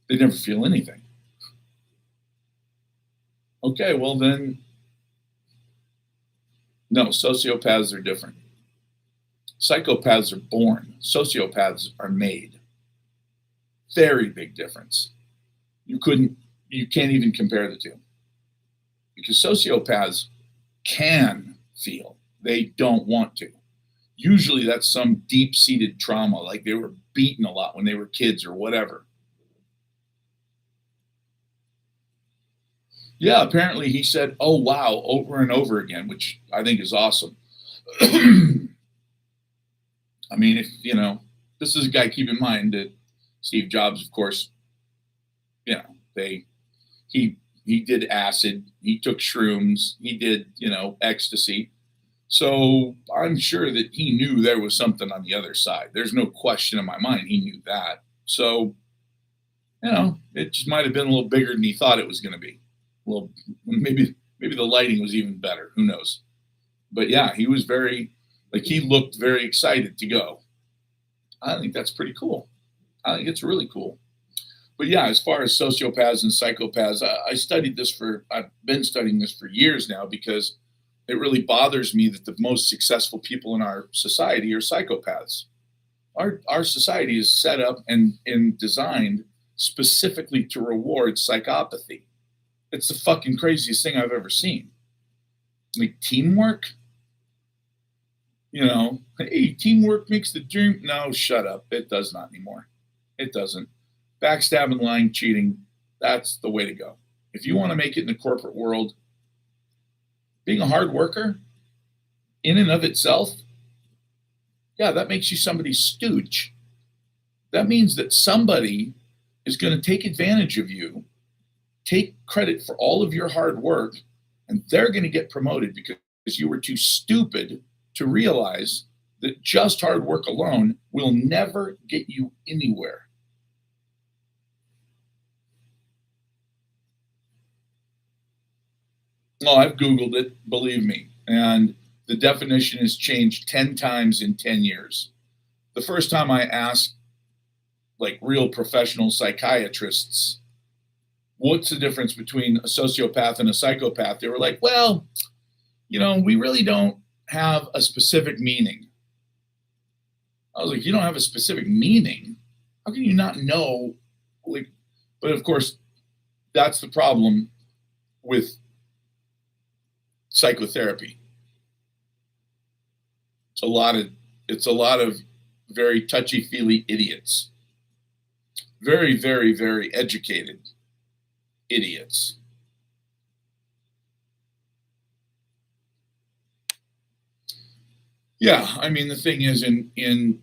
They never feel anything. Okay, well then, no, sociopaths are different. Psychopaths are born. Sociopaths are made. Very big difference. You can't even compare the two. Because sociopaths can feel. They don't want to. Usually that's some deep-seated trauma, like they were beaten a lot when they were kids or whatever. Yeah, apparently he said, "Oh, wow," over and over again, which I think is awesome. I mean, if, this is a guy, keep in mind that Steve Jobs, of course, he did acid, he took shrooms, he did, ecstasy. So I'm sure that he knew there was something on the other side. There's no question in my mind. He knew that. So, it just might have been a little bigger than he thought it was going to be. Well, maybe the lighting was even better. Who knows? But yeah, he was he looked very excited to go. I think that's pretty cool. I think it's really cool. But yeah, as far as sociopaths and psychopaths, I've been studying this for years now because it really bothers me that the most successful people in our society are psychopaths. Our society is set up and designed specifically to reward psychopathy. It's the fucking craziest thing I've ever seen. Like teamwork, hey, teamwork makes the dream. No, shut up. It does not anymore. It doesn't. Backstabbing, lying, cheating, that's the way to go. If you want to make it in the corporate world, being a hard worker in and of itself, yeah, that makes you somebody's stooge. That means that somebody is going to take advantage of you, take credit for all of your hard work, and they're going to get promoted because you were too stupid to realize that just hard work alone will never get you anywhere. No, I've Googled it, believe me. And the definition has changed 10 times in 10 years. The first time I asked real professional psychiatrists, what's the difference between a sociopath and a psychopath? They were like, well, we really don't have a specific meaning. I was like, you don't have a specific meaning? How can you not know? But of course, that's the problem with psychotherapy. It's a lot of very touchy-feely idiots. Very, very, very educated idiots. Yeah, I mean, the thing is, in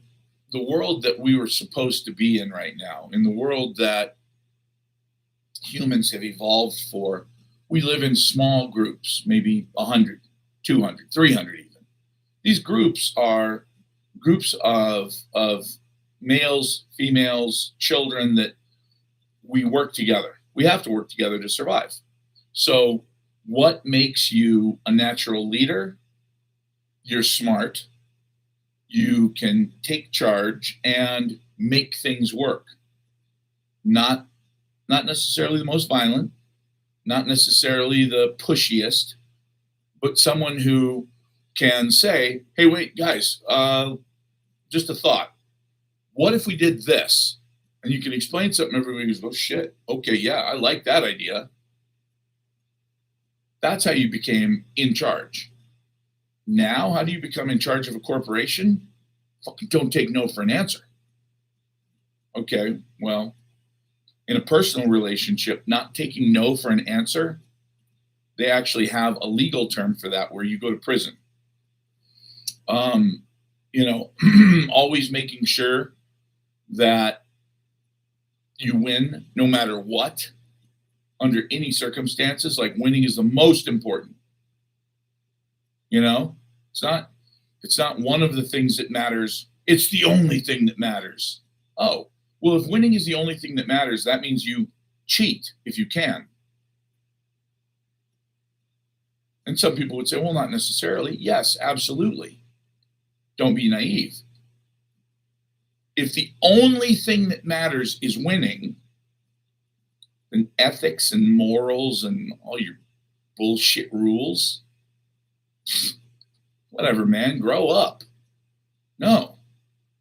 the world that we were supposed to be in right now, in the world that humans have evolved for, we live in small groups, maybe 100, 200, 300 even. These groups are groups of males, females, children that we work together. We have to work together to survive. So, what makes you a natural leader? You're smart. You can take charge and make things work. Not not necessarily the most violent, not necessarily the pushiest, but someone who can say, "Hey, wait, guys, just a thought. What if we did this?" And you can explain something. Everybody goes, "Oh shit, okay, yeah, I like that idea." That's how you became in charge. Now, how do you become in charge of a corporation? Fucking don't take no for an answer. Okay, well, in a personal relationship, not taking no for an answer, they actually have a legal term for that where you go to prison. Um, you know, always making sure that you win no matter what, under any circumstances. Like winning is the most important. You know, it's not it's not one of the things that matters. It's the only thing that matters. Oh, well, if winning is the only thing that matters, that means you cheat if you can. And some people would say, well, not necessarily. Yes, absolutely. Don't be naive. If the only thing that matters is winning, then ethics and morals and all your bullshit rules, whatever, man, grow up. No,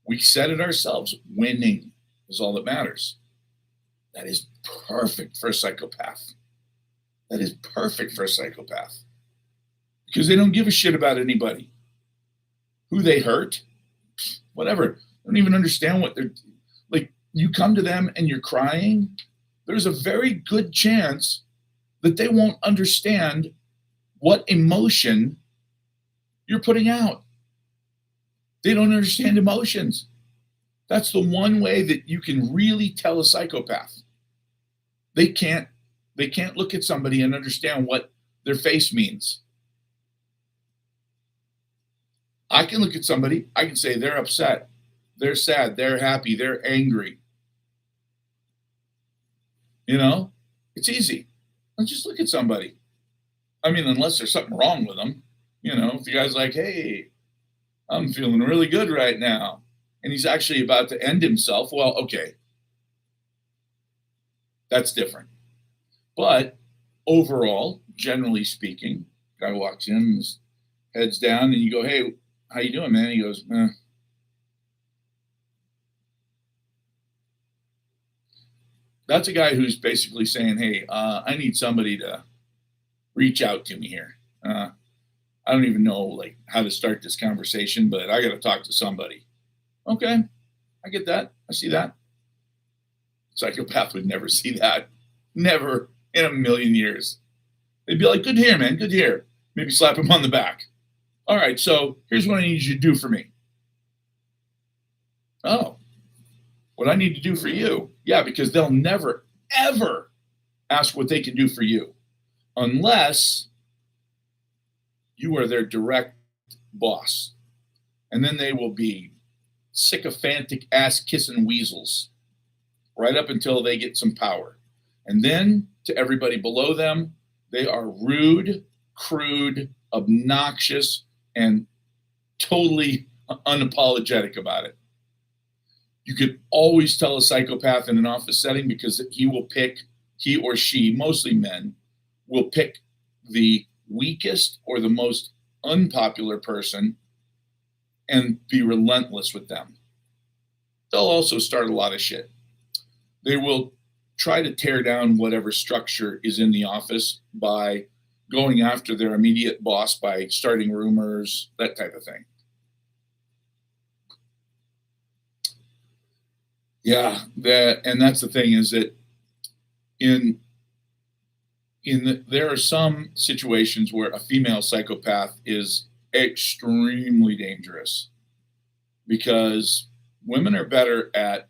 we said it ourselves. Winning is all that matters. That is perfect for a psychopath. That is perfect for a psychopath because they don't give a shit about anybody, who they hurt, whatever. They don't even understand what they're like. You come to them and you're crying. There's a very good chance that they won't understand what emotion you're putting out. They don't understand emotions. That's the one way that you can really tell a psychopath. They can't look at somebody and understand what their face means. I can look at somebody, I can say they're upset, they're sad, they're happy, they're angry. You know, it's easy. Let's just look at somebody. I mean, unless there's something wrong with them. You know, if the guy's like, hey, I'm feeling really good right now, and he's actually about to end himself, well, okay, that's different. But overall, generally speaking, guy walks in, his head's down, and you go, hey, how you doing, man? He goes, eh. That's a guy who's basically saying, hey, I need somebody to reach out to me here. I don't even know like how to start this conversation, but I got to talk to somebody. Okay, I get that. I see that. Psychopath would never see that. Never in a million years. They'd be like, good to hear, man. Good to hear. Maybe slap him on the back. All right, so here's what I need you to do for me. Oh, what I need to do for you? Yeah, because they'll never, ever ask what they can do for you unless you are their direct boss. And then they will be sycophantic ass kissing weasels right up until they get some power. And then to everybody below them, they are rude, crude, obnoxious, and totally unapologetic about it. You could always tell a psychopath in an office setting because he or she, mostly men, will pick the weakest or the most unpopular person and be relentless with them. They'll also start a lot of shit. They will try to tear down whatever structure is in the office by going after their immediate boss, by starting rumors, that type of thing. Yeah, that's the thing is that there are some situations where a female psychopath is extremely dangerous because women are better at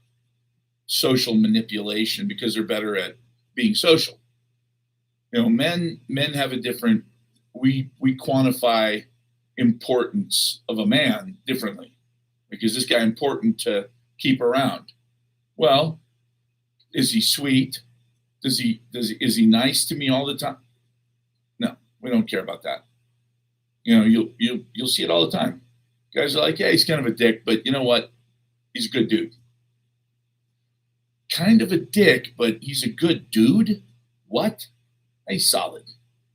social manipulation because they're better at being social. Men have a different, we quantify importance of a man differently. Like, is this guy important to keep around? Well, is he sweet? Is he nice to me all the time? No, we don't care about that. You'll see it all the time. Guys are like, yeah, he's kind of a dick, but you know what? He's a good dude. Kind of a dick, but he's a good dude? What? He's solid.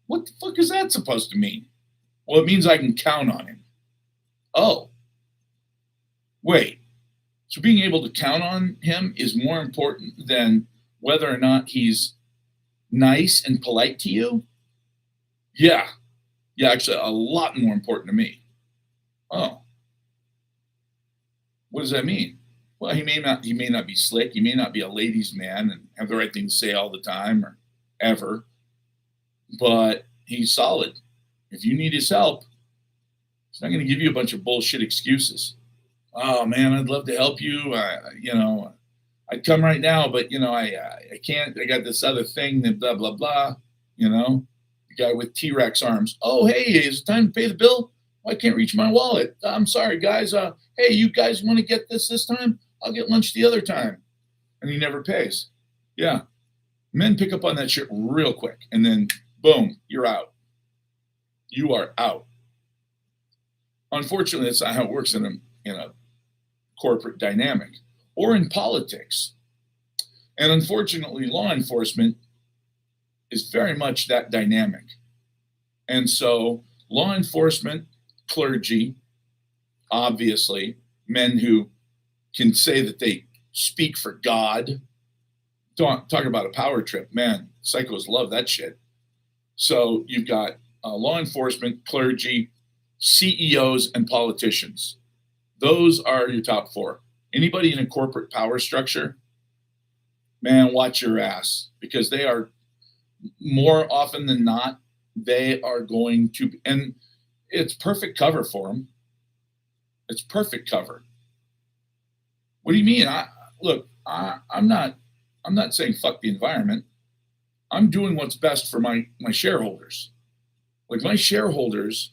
What the fuck is that supposed to mean? Well, it means I can count on him. Oh. Wait. So being able to count on him is more important than whether or not he's nice and polite to you? Yeah. Yeah, actually, a lot more important to me. Oh. What does that mean? Well, he may not be slick. He may not be a ladies' man and have the right thing to say all the time or ever, but he's solid. If you need his help, he's not going to give you a bunch of bullshit excuses. Oh man, I'd love to help you. I'd come right now, but I can't. I got this other thing that blah blah blah. The guy with T-Rex arms. Oh hey, is it time to pay the bill? Oh, I can't reach my wallet. I'm sorry, guys. Hey, you guys want to get this time? I'll get lunch the other time. And he never pays. Yeah. Men pick up on that shit real quick. And then, boom, you're out. You are out. Unfortunately, that's not how it works in a corporate dynamic or in politics. And unfortunately, law enforcement is very much that dynamic. And so law enforcement, clergy, obviously, men who can say that they speak for God. Talk about a power trip. Man, psychos love that shit. So you've got law enforcement, clergy, CEOs, and politicians. Those are your top four. Anybody in a corporate power structure, man, watch your ass, because they are, more often than not, they are going to, and it's perfect cover for them. It's perfect cover. What do you mean? I'm not saying fuck the environment. I'm doing what's best for my shareholders. Like, my shareholders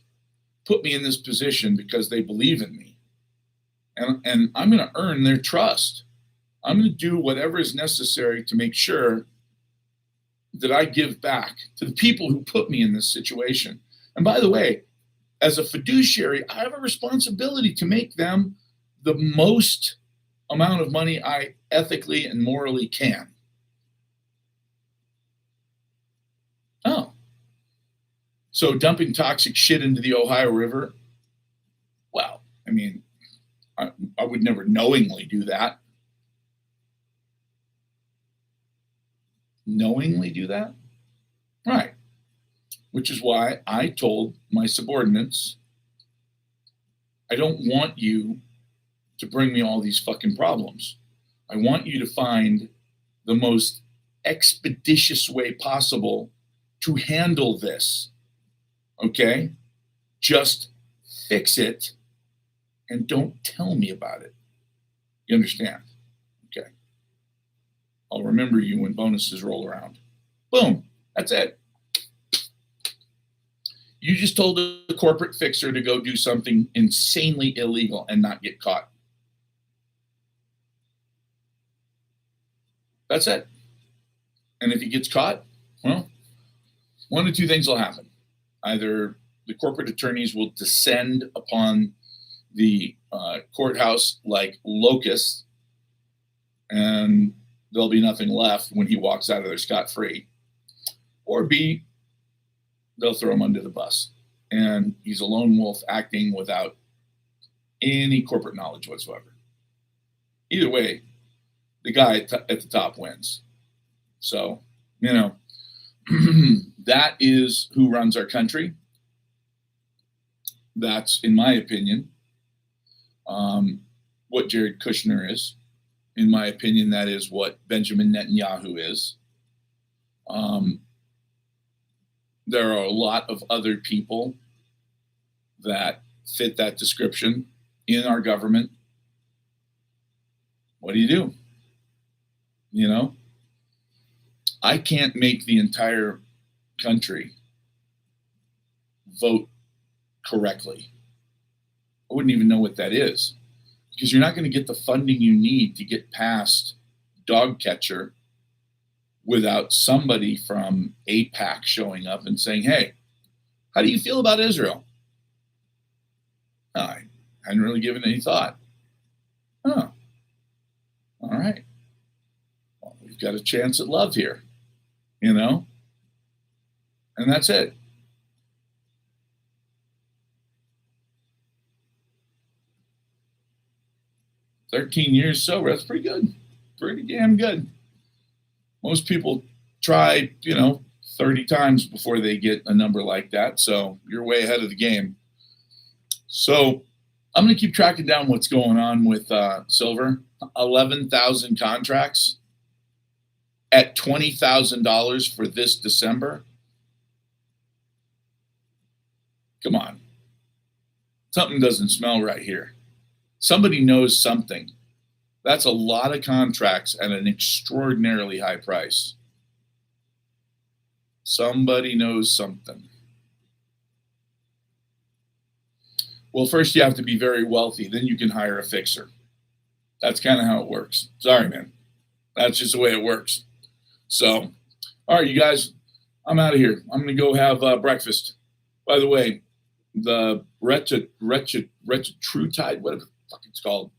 put me in this position because they believe in me. And I'm going to earn their trust. I'm going to do whatever is necessary to make sure that I give back to the people who put me in this situation. And by the way, as a fiduciary, I have a responsibility to make them the most amount of money I ethically and morally can. Oh. So dumping toxic shit into the Ohio River? Well, I mean, I would never knowingly do that. Knowingly do that? Right. Which is why I told my subordinates, I don't want you to bring me all these fucking problems. I want you to find the most expeditious way possible to handle this. Okay? Just fix it and don't tell me about it. You understand? Okay. I'll remember you when bonuses roll around. Boom. That's it. You just told the corporate fixer to go do something insanely illegal and not get caught. That's it. And if he gets caught, well, one of two things will happen. Either the corporate attorneys will descend upon the courthouse like locusts, and there'll be nothing left when he walks out of there scot-free. Or B, they'll throw him under the bus. And he's a lone wolf acting without any corporate knowledge whatsoever. Either way, the guy at the top wins. So, that is who runs our country. That's, in my opinion, what Jared Kushner is. In my opinion, that is what Benjamin Netanyahu is. There are a lot of other people that fit that description in our government, what do? You know, I can't make the entire country vote correctly. I wouldn't even know what that is, because you're not going to get the funding you need to get past dog catcher without somebody from AIPAC showing up and saying, hey, how do you feel about Israel? Oh, I hadn't really given any thought. Oh, all right. Well, we've got a chance at love here, you know? And that's it. "13 years sober," that's pretty good. Pretty damn good. Most people try, 30 times before they get a number like that. So you're way ahead of the game. So I'm going to keep tracking down what's going on with silver. 11,000 contracts at $20,000 for this December. Come on. Something doesn't smell right here. Somebody knows something. That's a lot of contracts at an extraordinarily high price. Somebody knows something. Well, first you have to be very wealthy. Then you can hire a fixer. That's kind of how it works. Sorry, man. That's just the way it works. So, all right, you guys, I'm out of here. I'm going to go have breakfast. By the way, the Retatrutide, whatever the fuck it's called,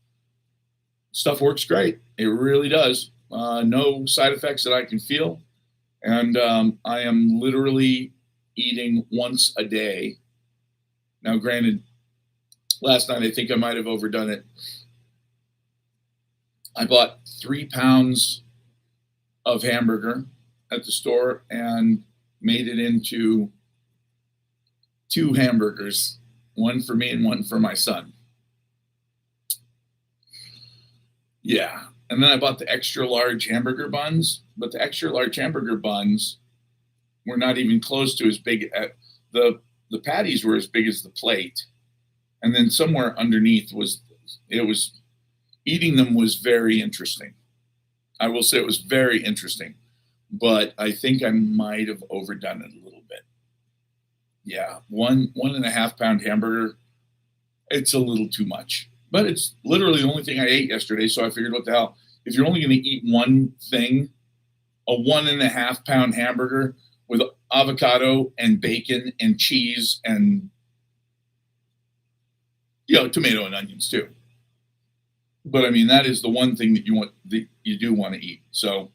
stuff works great. It really does. No side effects that I can feel. And I am literally eating once a day. Now, granted, last night I think I might have overdone it. I bought 3 pounds of hamburger at the store and made it into 2 hamburgers, one for me and one for my son. Yeah. And then I bought the extra large hamburger buns, but the extra large hamburger buns were not even close to as big. The patties were as big as the plate. And then somewhere underneath eating them was very interesting. I will say it was very interesting, but I think I might have overdone it a little bit. Yeah. 1.5 pound hamburger. It's a little too much, but it's literally the only thing I ate yesterday. So I figured, what the hell, if you're only going to eat one thing, a 1.5 pound hamburger with avocado and bacon and cheese and, tomato and onions too. But I mean, that is the one thing that you do want to eat. So,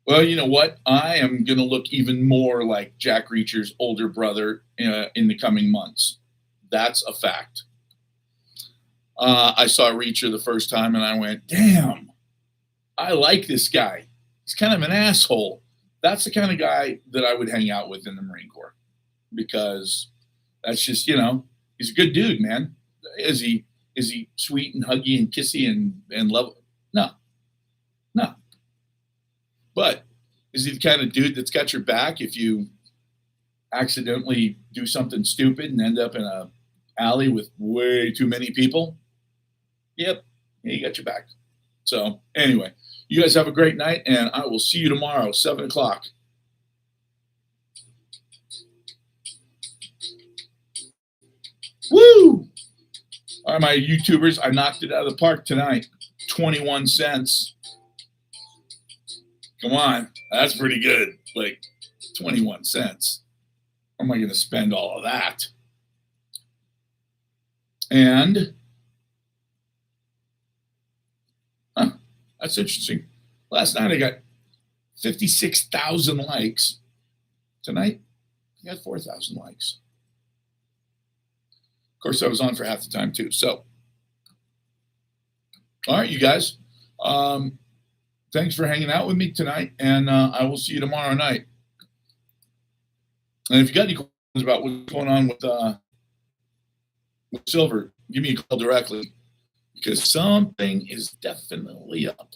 well, you know what? I am going to look even more like Jack Reacher's older brother in the coming months. That's a fact. I saw Reacher the first time and I went, damn, I like this guy. He's kind of an asshole. That's the kind of guy that I would hang out with in the Marine Corps, because that's just, he's a good dude, man. Is he sweet and huggy and kissy and love? No. But is he the kind of dude that's got your back if you accidentally do something stupid and end up in a alley with way too many people? Yep. Yeah, he got your back. So anyway, you guys have a great night, and I will see you tomorrow, 7:00. Woo! All right, my YouTubers, I knocked it out of the park tonight. 21 cents. Come on. That's pretty good. Like 21 cents. How am I going to spend all of that? And that's interesting. Last night I got 56,000 likes. Tonight I got 4,000 likes. Of course, I was on for half the time too. So, all right, you guys. Thanks for hanging out with me tonight, and I will see you tomorrow night. And if you got any questions about what's going on with silver, give me a call directly, because something is definitely up.